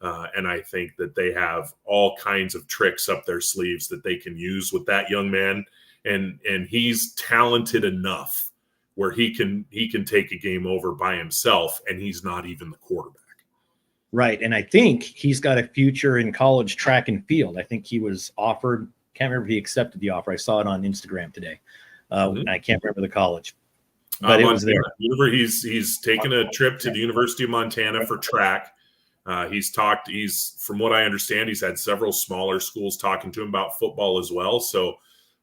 And I think that they have all kinds of tricks up their sleeves that they can use with that young man. And he's talented enough where he can take a game over by himself, and he's not even the quarterback. Right. And I think he's got a future in college track and field. I think he was offered, can't remember if he accepted the offer. I saw it on Instagram today. I can't remember the college, but it was there. He's taken a trip to the University of Montana for track. From what I understand, he's had several smaller schools talking to him about football as well. So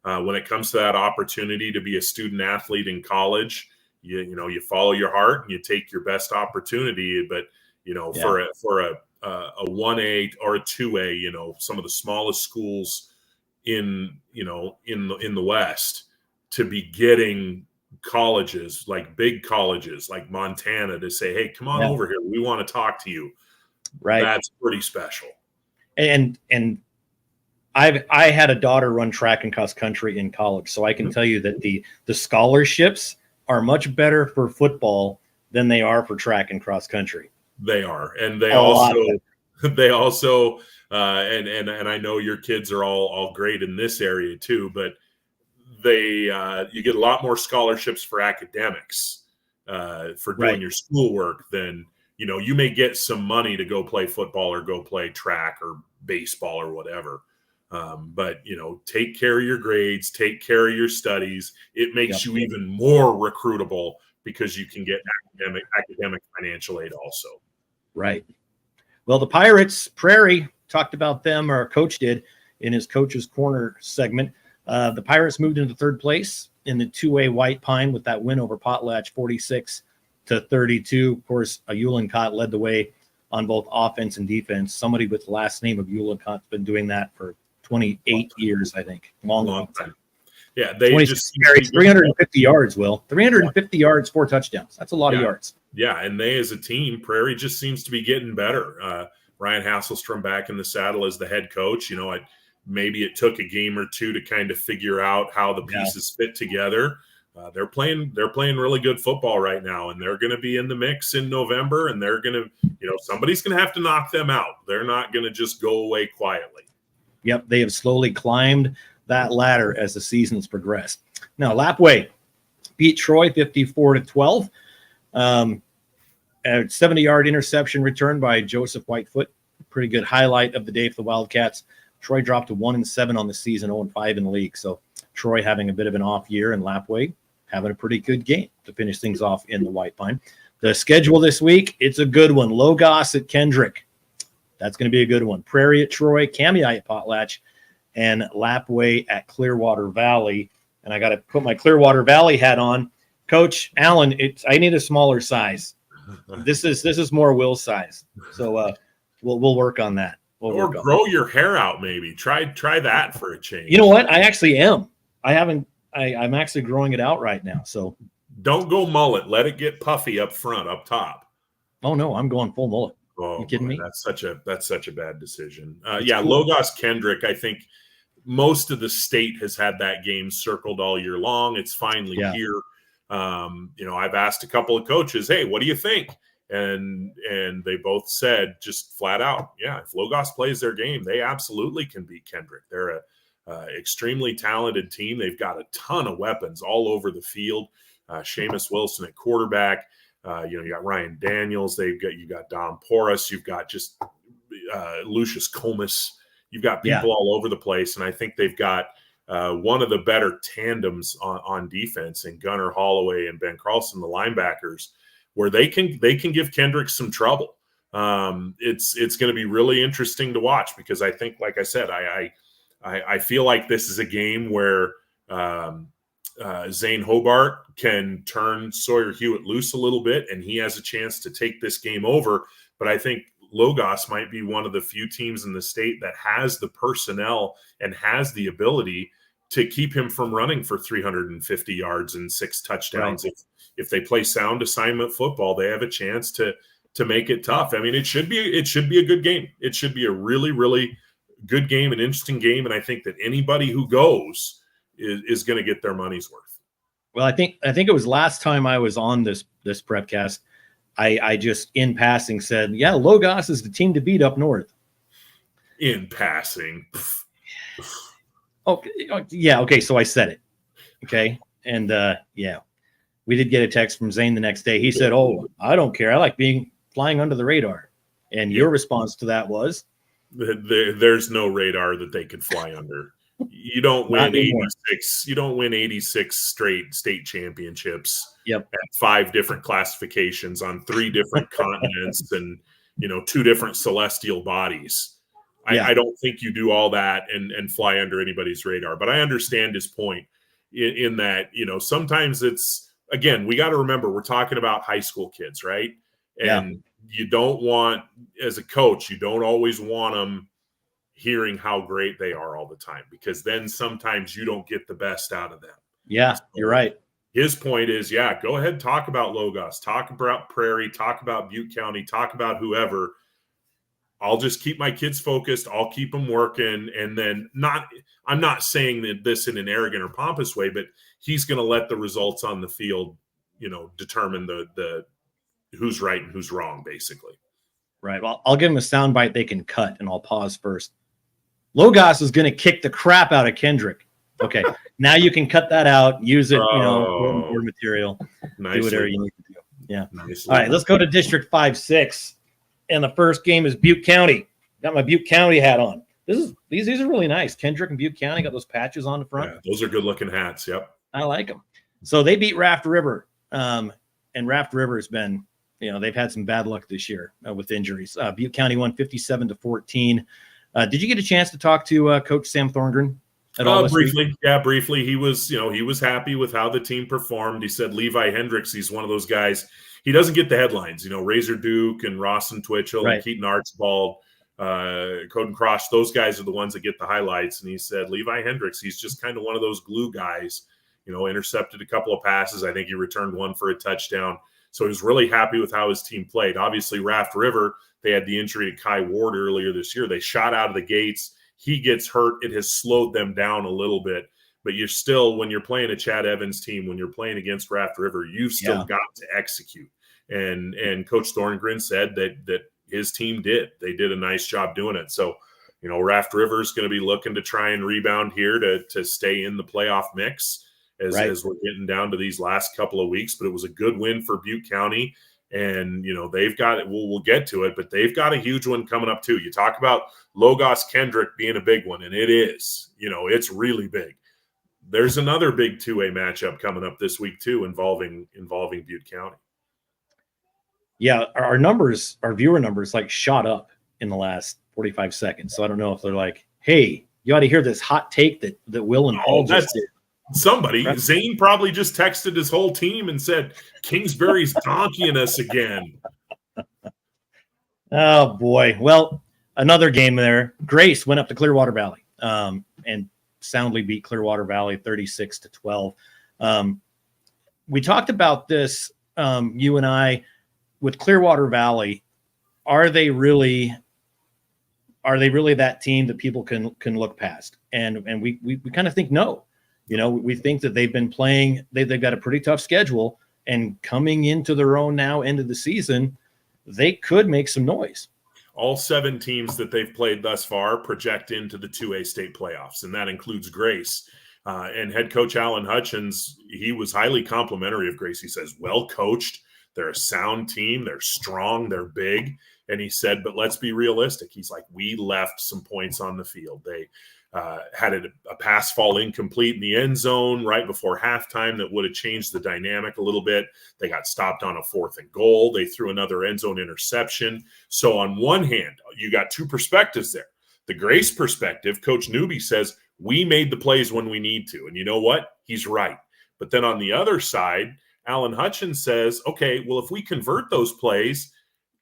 when it comes to that opportunity to be a student athlete in college, you follow your heart and you take your best opportunity. But for a 1A or a 2A, some of the smallest schools in the West, to be getting colleges like big colleges like Montana to say, hey, come on over here, we want to talk to you. Right. That's pretty special. And I had a daughter run track and cross country in college, so I can tell you that the scholarships are much better for football than they are for track and cross country. They are, and they also, and I know your kids are all great in this area too, but you get a lot more scholarships for academics for doing your schoolwork than, you may get some money to go play football or go play track or baseball or whatever. But take care of your grades, take care of your studies. It makes you even more recruitable because you can get academic financial aid also. Right. Well, the Pirates, Prairie, talked about them, or our coach did in his Coach's Corner segment. The Pirates moved into third place in the 2A White Pine with that win over Potlatch, 46-32. Of course, Uhlencott led the way on both offense and defense. Somebody with the last name of Uhlencott's been doing that for 28 years, I think. Long time. Yeah, they just carries 350 yards, Will. 350 yards, 4 touchdowns. That's a lot of yards. Yeah, and they as a team, Prairie just seems to be getting better. Ryan Hasselstrom back in the saddle as the head coach. Maybe it took a game or two to kind of figure out how the pieces fit together. They're playing really good football right now, and they're going to be in the mix in November, and they're going to, somebody's going to have to knock them out. They're not going to just go away quietly. Yep, they have slowly climbed that ladder as the season's progressed. Now, Lapway beat Troy 54-12. A 70-yard interception returned by Joseph Whitefoot. Pretty good highlight of the day for the Wildcats. Troy dropped to 1-7 on the season, 0-5 in the league. So Troy having a bit of an off year, and Lapway having a pretty good game to finish things off in the White Pine. The schedule this week, it's a good one. Logos at Kendrick. That's going to be a good one. Prairie at Troy, Kamei at Potlatch, and Lapway at Clearwater Valley. And I got to put my Clearwater Valley hat on. Coach Allen, I need a smaller size. This is more Will's size. So we'll work on that. Or grow your hair out, maybe. Try that for a change. You know what? I actually am. I'm actually growing it out right now. So don't go mullet. Let it get puffy up front, up top. Oh no, I'm going full mullet. Oh, you kidding me? That's such a bad decision. Cool. Logos Kendrick. I think most of the state has had that game circled all year long. It's finally here. I've asked a couple of coaches, hey, what do you think? And they both said just flat out, if Logos plays their game, they absolutely can beat Kendrick. They're a extremely talented team. They've got a ton of weapons all over the field. Seamus Wilson at quarterback. You got Ryan Daniels. You got Dom Porras. You've got just Lucius Comas. You've got people all over the place, and I think they've got one of the better tandems on defense in Gunnar Holloway and Ben Carlson, the linebackers, where they can give Kendrick some trouble. It's going to be really interesting to watch because I think, like I said, I feel like this is a game where Zane Hobart can turn Sawyer Hewitt loose a little bit, and he has a chance to take this game over. But I think Logos might be one of the few teams in the state that has the personnel and has the ability to keep him from running for 350 yards and 6 touchdowns. Right. If they play sound assignment football, they have a chance to make it tough. I mean, it should be a good game. It should be a really, really good game, an interesting game. And I think that anybody who goes is going to get their money's worth. Well, I think it was last time I was on this Prepcast. I just in passing said, yeah, Logos is the team to beat up north. In passing. Okay. Yeah. Okay. So I said it. Okay. And yeah, we did get a text from Zane the next day. He said, oh, I don't care. I like flying under the radar. And your response to that was? There's no radar that they could fly under. You don't win 86. You don't win 86 straight state championships. Yep. At 5 different classifications on 3 different continents and 2 different celestial bodies. Yeah. I don't think you do all that and fly under anybody's radar. But I understand his point in that sometimes it's, again, we got to remember we're talking about high school kids, right? And you don't want, as a coach, you don't always want them hearing how great they are all the time, because then sometimes you don't get the best out of them. Yeah, so you're right. His point is, go ahead, talk about Logos, talk about Prairie, talk about Butte County, talk about whoever. I'll just keep my kids focused. I'll keep them working. And then I'm not saying that this in an arrogant or pompous way, but he's going to let the results on the field, determine the who's right and who's wrong, basically. Right. Well, I'll give him a soundbite they can cut, and I'll pause first. Logos is going to kick the crap out of Kendrick. Okay. Now you can cut that out, use it, for material. Do whatever you need to do. Yeah. Nicely. All right, let's go to District 5-6. And the first game is Butte County. Got my Butte County hat on. These are really nice. Kendrick and Butte County got those patches on the front. Yeah, those are good looking hats. Yep. I like them. So they beat Raft River. And Raft River has been, they've had some bad luck this year with injuries. Butte County won 57-14. Did you get a chance to talk to Coach Sam Thorngren at all? Briefly. Yeah, briefly. He was happy with how the teeur performed. He said Levi Hendricks, he's one of those guys. He doesn't get the headlines. Razor Duke and Rawson Twitchell and Keaton Archibald, Coden Cross, those guys are the ones that get the highlights. And he said Levi Hendricks, he's just kind of one of those glue guys, intercepted a couple of passes. I think he returned one for a touchdown. So he was really happy with how his team played. Obviously, Raft River, they had the injury to Kai Ward earlier this year. They shot out of the gates. He gets hurt. It has slowed them down a little bit. But you're still, when you're playing a Chad Evans team, when you're playing against Raft River, you've still got to execute. And Coach Thorngren said that his team did. They did a nice job doing it. So, Raft River is going to be looking to try and rebound here to stay in the playoff mix as we're getting down to these last couple of weeks. But it was a good win for Butte County. And, they've got it. We'll get to it, but they've got a huge one coming up too. You talk about Logos Kendrick being a big one, and it is. It's really big. There's another big 2A matchup coming up this week too, involving Butte County. Yeah, our viewer numbers shot up in the last 45 seconds. So I don't know if they're like, hey, you ought to hear this hot take that Will and Paul just did. Somebody, Zane probably just texted his whole team and said, Kingsbury's donkeying us again. Oh, boy. Well, another game there. Grace went up to Clearwater Valley and soundly beat Clearwater Valley 36-12. We talked about this, you and I, with Clearwater Valley. Are they really that team that people can look past? And we kind of think no. We think that they've been playing, they've got a pretty tough schedule, and coming into their own now, end of the season, they could make some noise. All 7 teams that they've played thus far project into the 2A state playoffs, and that includes Grace. And head coach Alan Hutchins, he was highly complimentary of Grace. He says, well coached, they're a sound team, they're strong, they're big. And he said, but let's be realistic. He's like, we left some points on the field. They had a pass fall incomplete in the end zone right before halftime that would have changed the dynamic a little bit. They got stopped on a 4th and goal. They threw another end zone interception. So on one hand, you got 2 perspectives there. The Grace perspective, Coach Newby says, we made the plays when we need to. And you know what? He's right. But then on the other side, Alan Hutchins says, okay, well, if we convert those plays,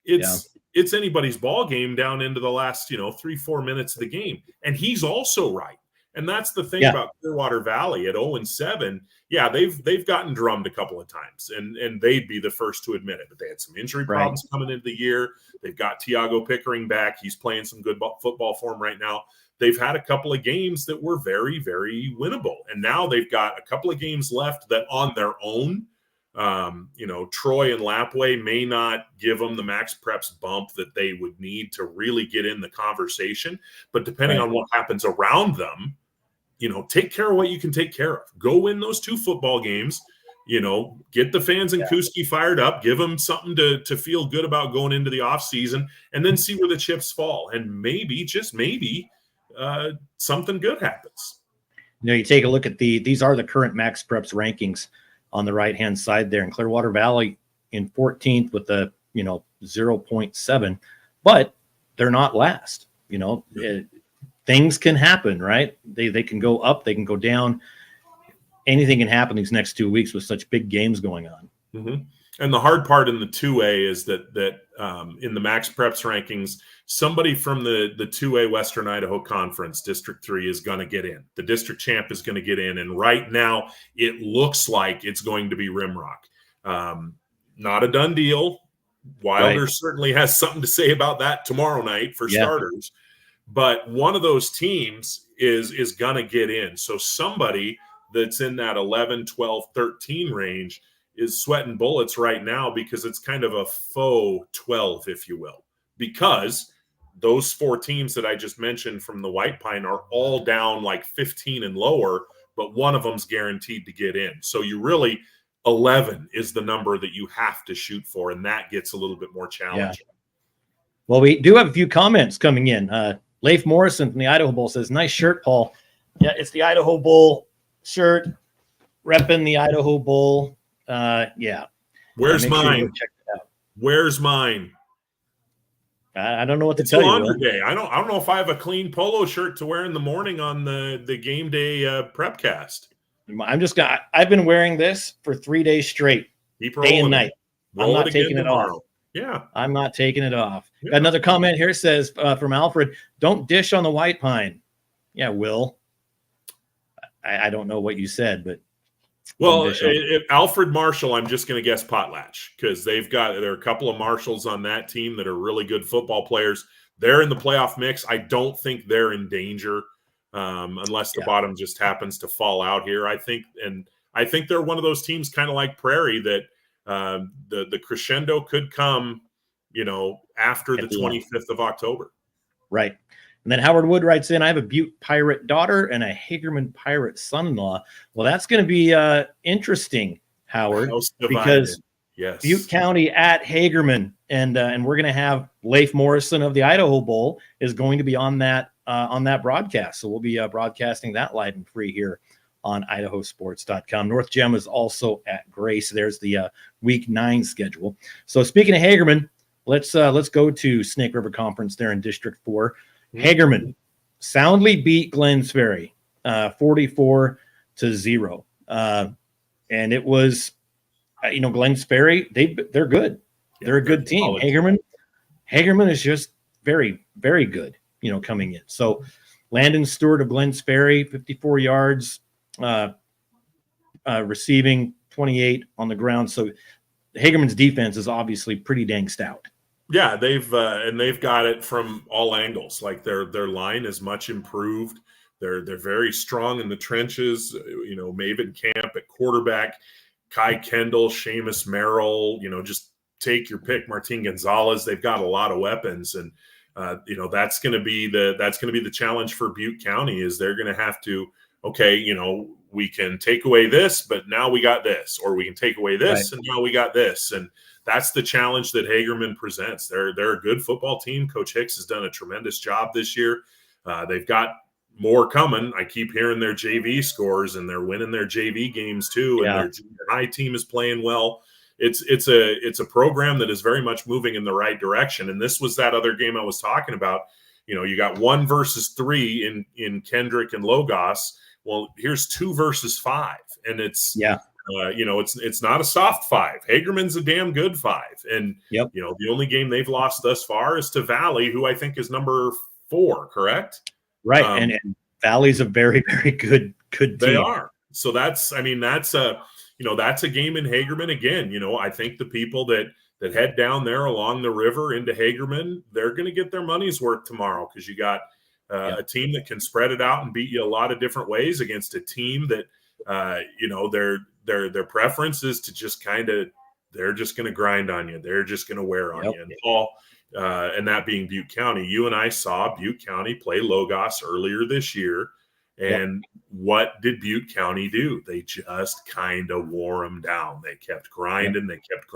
it's anybody's ball game down into the last, 3-4 minutes of the game. And he's also right. And that's the thing about Clearwater Valley at 0-7. Yeah, they've gotten drummed a couple of times, and they'd be the first to admit it. But they had some injury problems coming into the year. They've got Tiago Pickering back. He's playing some good football for them right now. they've had a couple of games that were very, very winnable. And now they've got a couple of games left that on their own, Troy and Lapway may not give them the Max Preps bump that they would need to really get in the conversation. But depending on what happens around them, take care of what you can take care of. Go win those 2 football games. Get the fans in Koosky fired up, give them something to feel good about going into the offseason, and then see where the chips fall. And maybe, just maybe, something good happens. You take a look at these are the current Max Preps rankings on the right-hand side there, in Clearwater Valley in 14th with a 0.7, but they're not last. Things can happen, right? They can go up, they can go down. Anything can happen these next 2 weeks with such big games going on. Mm-hmm. And the hard part in the 2A is that in the Max Preps rankings, somebody from the 2A Western Idaho Conference, District 3, is going to get in. The district champ is going to get in. And right now, it looks like it's going to be Rimrock. Not a done deal. Wilder certainly has something to say about that tomorrow night for starters. But one of those teams is going to get in. So somebody that's in that 11, 12, 13 range is sweating bullets right now, because it's kind of a faux 12, if you will, because those 4 teams that I just mentioned from the White Pine are all down like 15 and lower, but one of them's guaranteed to get in. So you really, 11 is the number that you have to shoot for, and that gets a little bit more challenging. Yeah. Well, we do have a few comments coming in. Leif Morrison from the Idaho Bowl says, "Nice shirt, Paul." Yeah, it's the Idaho Bowl shirt, repping the Idaho Bowl. Where's mine? Sure check it out. Where's mine? I don't know what to It's tell you. laundry day. I don't know if I have a clean polo shirt to wear in the morning on the game day Prepcast. I've been wearing this for 3 days straight, day and night. I'm not taking it off. Yeah, I'm not taking it off. Yeah. Got another comment here, says from Alfred, "Don't dish on the White Pine." Yeah, Will. I don't know what you said, but well, if Alfred Marshall, I'm just going to guess Potlatch, because there are a couple of Marshalls on that team that are really good football players. They're in the playoff mix. I don't think they're in danger unless the bottom just happens to fall out here. I think they're one of those teams, kind of like Prairie, that the crescendo could come, after the 25th of October. Right. And then Howard Wood writes in, "I have a Butte Pirate daughter and a Hagerman Pirate son-in-law." Well, that's going to be interesting, Howard, because Butte County at Hagerman, and we're going to have Leif Morrison of the Idaho Bowl is going to be on that broadcast. So we'll be broadcasting that live and free here on IdahoSports.com. North Gem is also at Grace. There's the Week 9 schedule. So speaking of Hagerman, let's go to Snake River Conference there in District 4. Hagerman soundly beat Glens Ferry 44-0. And it was, Glens Ferry, they're good. They're a good team. Hagerman is just very, very good, coming in. So Landon Stewart of Glens Ferry, 54 yards, receiving, 28 on the ground. So Hagerman's defense is obviously pretty dang stout. Yeah, they've got it from all angles. Like their line is much improved. They're very strong in the trenches. Maven Camp at quarterback, Kai Kendall, Seamus Merrill. Just take your pick. Martin Gonzalez. They've got a lot of weapons, and that's going to be the challenge for Butte County. Is they're going to have to, we can take away this, but now we got this, or we can take away this, and now we got this, and that's the challenge that Hagerman presents. They're a good football team. Coach Hicks has done a tremendous job this year. They've got more coming. I keep hearing their JV scores, and they're winning their JV games too. And their junior high team is playing well. It's a program that is very much moving in the right direction. And this was that other game I was talking about. You got 1 versus 3 in Kendrick and Logos. Well, here's 2 versus 5, and it's it's not a soft 5. Hagerman's a damn good 5, and the only game they've lost thus far is to Valley, who I think is number 4. Correct? Right, and Valley's a very, very good team. They are. So that's a game in Hagerman again. I think the people that head down there along the river into Hagerman, they're going to get their money's worth tomorrow, because you got a team that can spread it out and beat you a lot of different ways against a team that, their preference is to just they're just going to grind on you. They're just going to wear on you. And Paul, and that being Butte County, you and I saw Butte County play Logos earlier this year. And what did Butte County do? They just kind of wore them down. They kept grinding. They kept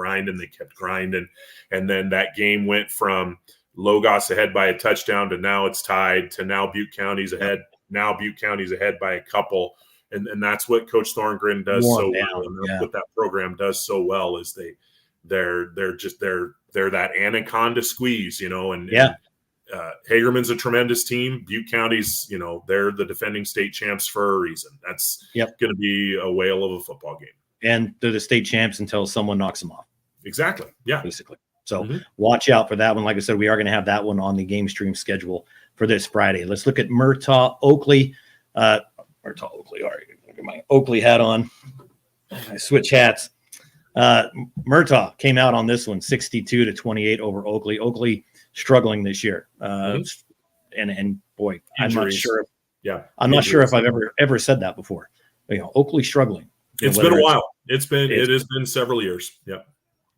grinding. And then that game went from Logos ahead by a touchdown to now it's tied to now Butte County's ahead. Now Butte County's ahead by a couple. And that's what Coach Thorngren does so well. And that's what that program does so well is they're that anaconda squeeze, and Hagerman's a tremendous team. Butte County's, they're the defending state champs for a reason. That's going to be a whale of a football game. And they're the state champs until someone knocks them off. Exactly. Yeah. Basically. So watch out for that one. Like I said, we are going to have that one on the game stream schedule for this Friday. Let's look at Murtaugh Oakley. Murtaugh Oakley. All right. Get my Oakley hat on. I switch hats. Murtaugh came out on this one 62-28 over Oakley. Oakley struggling this year. And boy, I'm not sure. I'm not sure if I've ever said that before. Oakley struggling. It's been a while. It has been several years.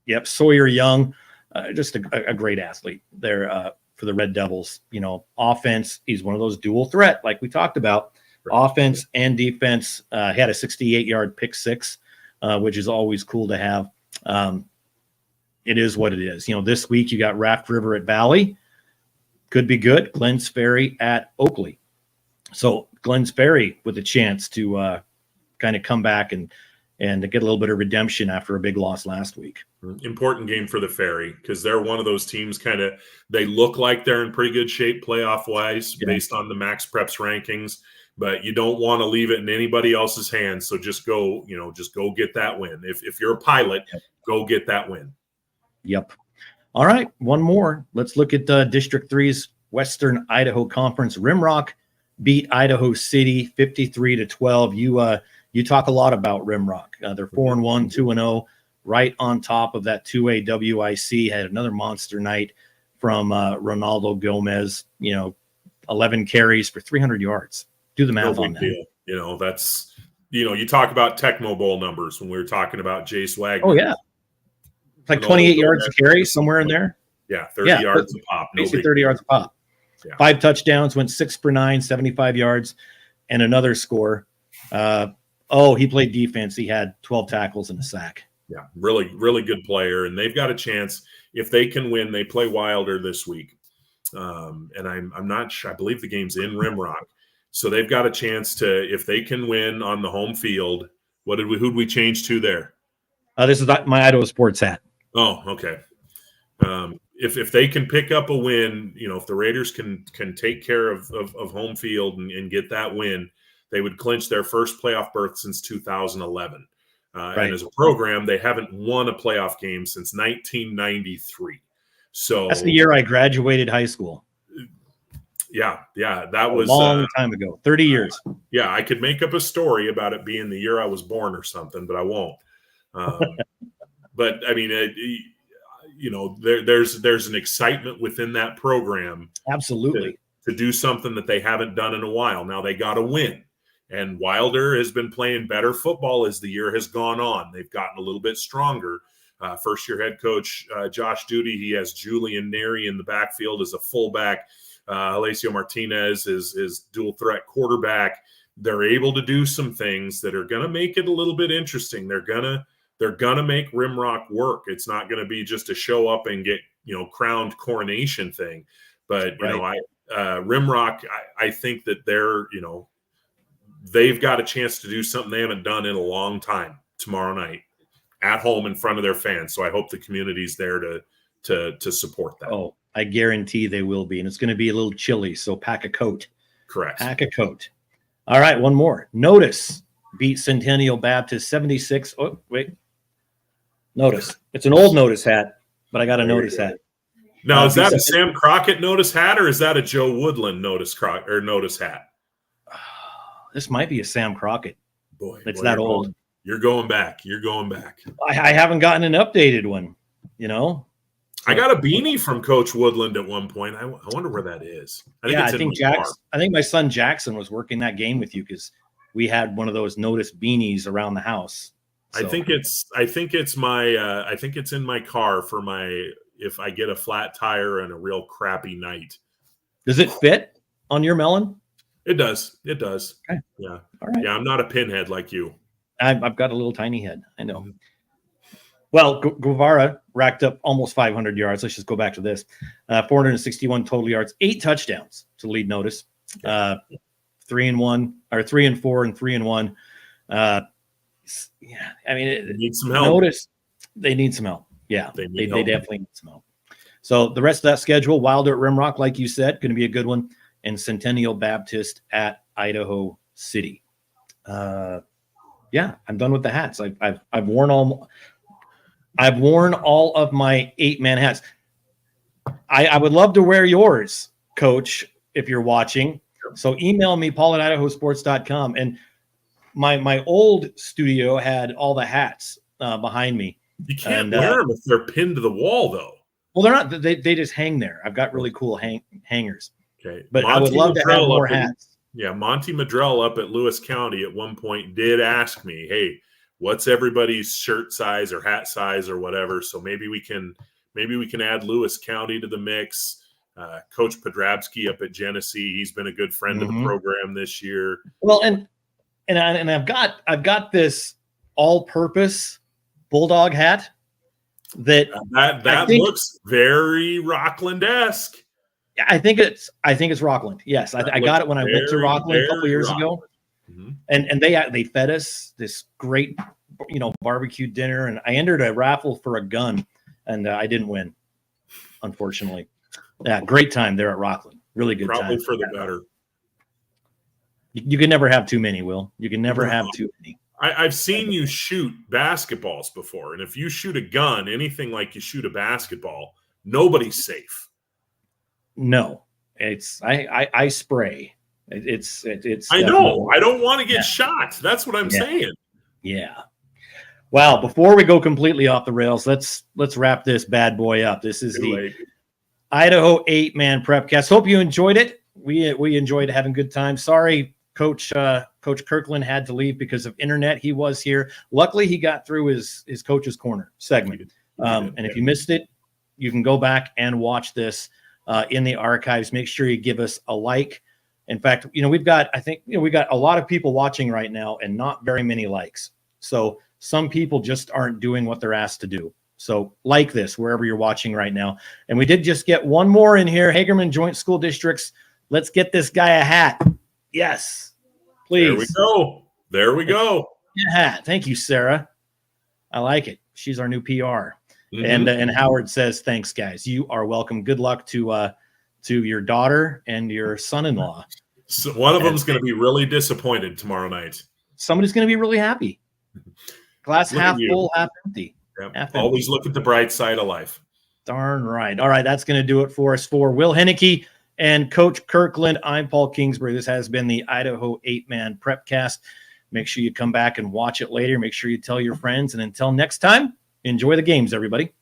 Yep. Sawyer Young, just a great athlete there for the Red Devils. Offense, he's one of those dual threat like we talked about. Right. Offense and defense. Had a 68-yard pick six, which is always cool to have. It is what it is. This week you got Raft River at Valley. Could be good. Glens Ferry at Oakley. So Glens Ferry with a chance to kind of come back and get a little bit of redemption after a big loss last week. Important game for the Ferry because they're one of those teams they look like they're in pretty good shape playoff-wise based on the Max Preps rankings. But you don't want to leave it in anybody else's hands. So just go get that win. If you're a pilot, go get that win. Yep. All right. One more. Let's look at District 3's Western Idaho Conference. Rimrock beat Idaho City 53-12. You talk a lot about Rimrock. They're 4-1, 2-0, right on top of that 2A WIC. Had another monster night from Ronaldo Gomez. 11 carries for 300 yards. Do the math on that. Deal. That's you talk about Tecmo Bowl numbers when we were talking about Jace Wagner. Oh yeah, it's like 28 yards to carry somewhere in there. Yeah, 30 yards a pop. Basically 30 yards a pop. Yeah. 5 touchdowns, went 6 for 9, 75 yards, and another score. He played defense. He had 12 tackles and a sack. Yeah, really, really good player, and they've got a chance if they can win. They play Wilder this week, and I'm not sure. I believe the game's in Rimrock. So they've got a chance to, if they can win on the home field. Who'd we change to there? This is my Idaho Sports hat. Oh, okay. If they can pick up a win, if the Raiders can take care of home field and get that win, they would clinch their first playoff berth since 2011. And as a program, they haven't won a playoff game since 1993. So that's the year I graduated high school. Yeah, that was a long time ago, 30 years. I could make up a story about it being the year I was born or something, but I won't. But I mean, there's an excitement within that program. Absolutely. To do something that they haven't done in a while. Now they got to win. And Wilder has been playing better football as the year has gone on. They've gotten a little bit stronger. First-year head coach Josh Duty, he has Julian Neri in the backfield as a fullback. Alessio Martinez is dual threat quarterback. They're able to do some things that are going to make it a little bit interesting. They're gonna make Rimrock work. It's not going to be just a show up and get crowned coronation thing. But Rimrock, I think that they've got a chance to do something they haven't done in a long time tomorrow night at home in front of their fans. So I hope the community's there to support that. Oh, I guarantee they will be. And it's going to be a little chilly, so pack a coat. Correct. Pack a coat. All right, one more. Notice beat Centennial Baptist 76. Oh, wait. Notice. It's an old Notice hat, but I got a Notice hat. Now, is that a Sam Crockett Notice hat or is that a Joe Woodland Notice hat? This might be a Sam Crockett. Boy, it's that old. You're going back. I haven't gotten an updated one, I got a beanie from Coach Woodland at one point. I wonder where that is. I think my son Jackson was working that game with you because we had one of those notice beanies around the house. So. I think it's in my car for if I get a flat tire and a real crappy night. Does it fit on your melon? It does. Okay. Yeah. All right. Yeah, I'm not a pinhead like you. I've got a little tiny head. I know. Mm-hmm. Well, Guevara racked up almost 500 yards. Let's just go back to this. 461 total yards, 8 touchdowns to lead notice. 3-1 or 3-4 and 3-1. Yeah, I mean, they need some help. Notice they need some help. Yeah, they definitely need some help. So the rest of that schedule, Wilder at Rimrock, like you said, going to be a good one, and Centennial Baptist at Idaho City. Yeah, I'm done with the hats. I've worn all of my 8-man hats. I would love to wear yours, Coach, if you're watching. So email me, Paul at IdahoSports.com. And my old studio had all the hats behind me. You can't wear them if they're pinned to the wall, though. Well, they're not. They just hang there. I've got really cool hangers. Okay, but I would love to have more hats. Monty Madrell up at Lewis County at one point did ask me, "Hey, what's everybody's shirt size or hat size or whatever?" So maybe we can add Lewis County to the mix. Coach Podrabski up at Genesee, he's been a good friend of the program this year. Well, and I've got this all-purpose Bulldog hat that looks very Rockland-esque. I think it's Rockland. Yes, I got it when I went to Rockland a couple years ago, and they fed us this great barbecue dinner, and I entered a raffle for a gun, and I didn't win, unfortunately. Yeah, great time there at Rockland. Really good Probably time. For the better. You can never have too many, Will. You can never have too many. I've seen you shoot basketballs before, and if you shoot a gun, anything like you shoot a basketball, nobody's safe. No, it's I spray. It's. I know. I don't want to get shot. That's what I'm saying. Yeah. Well, before we go completely off the rails, let's wrap this bad boy up. This is the Idaho 8-man Prepcast. Hope you enjoyed it. We enjoyed having a good time. Sorry, Coach Kirkland had to leave because of internet. He was here. Luckily, he got through his Coach's Corner segment. And if you missed it, you can go back and watch this in the archives. Make sure you give us a like. In fact, we've got a lot of people watching right now and not very many likes. So some people just aren't doing what they're asked to do. So like this wherever you're watching right now. And we did just get one more in here. Hagerman Joint School Districts. Let's get this guy a hat. Yes, please. There we go. A hat. Thank you, Sarah. I like it. She's our new PR. And Howard says, thanks, guys. You are welcome. Good luck to your daughter and your son-in-law. So one of them's going to be really disappointed tomorrow night. Somebody's going to be really happy. Glass half full, half empty. Yep. Always look at the bright side of life. Darn right. All right, that's going to do it for us for Will Hoenike and Coach Kirkland. I'm Paul Kingsbury. This has been the Idaho 8-man Prepcast. Make sure you come back and watch it later. Make sure you tell your friends. And until next time, enjoy the games, everybody.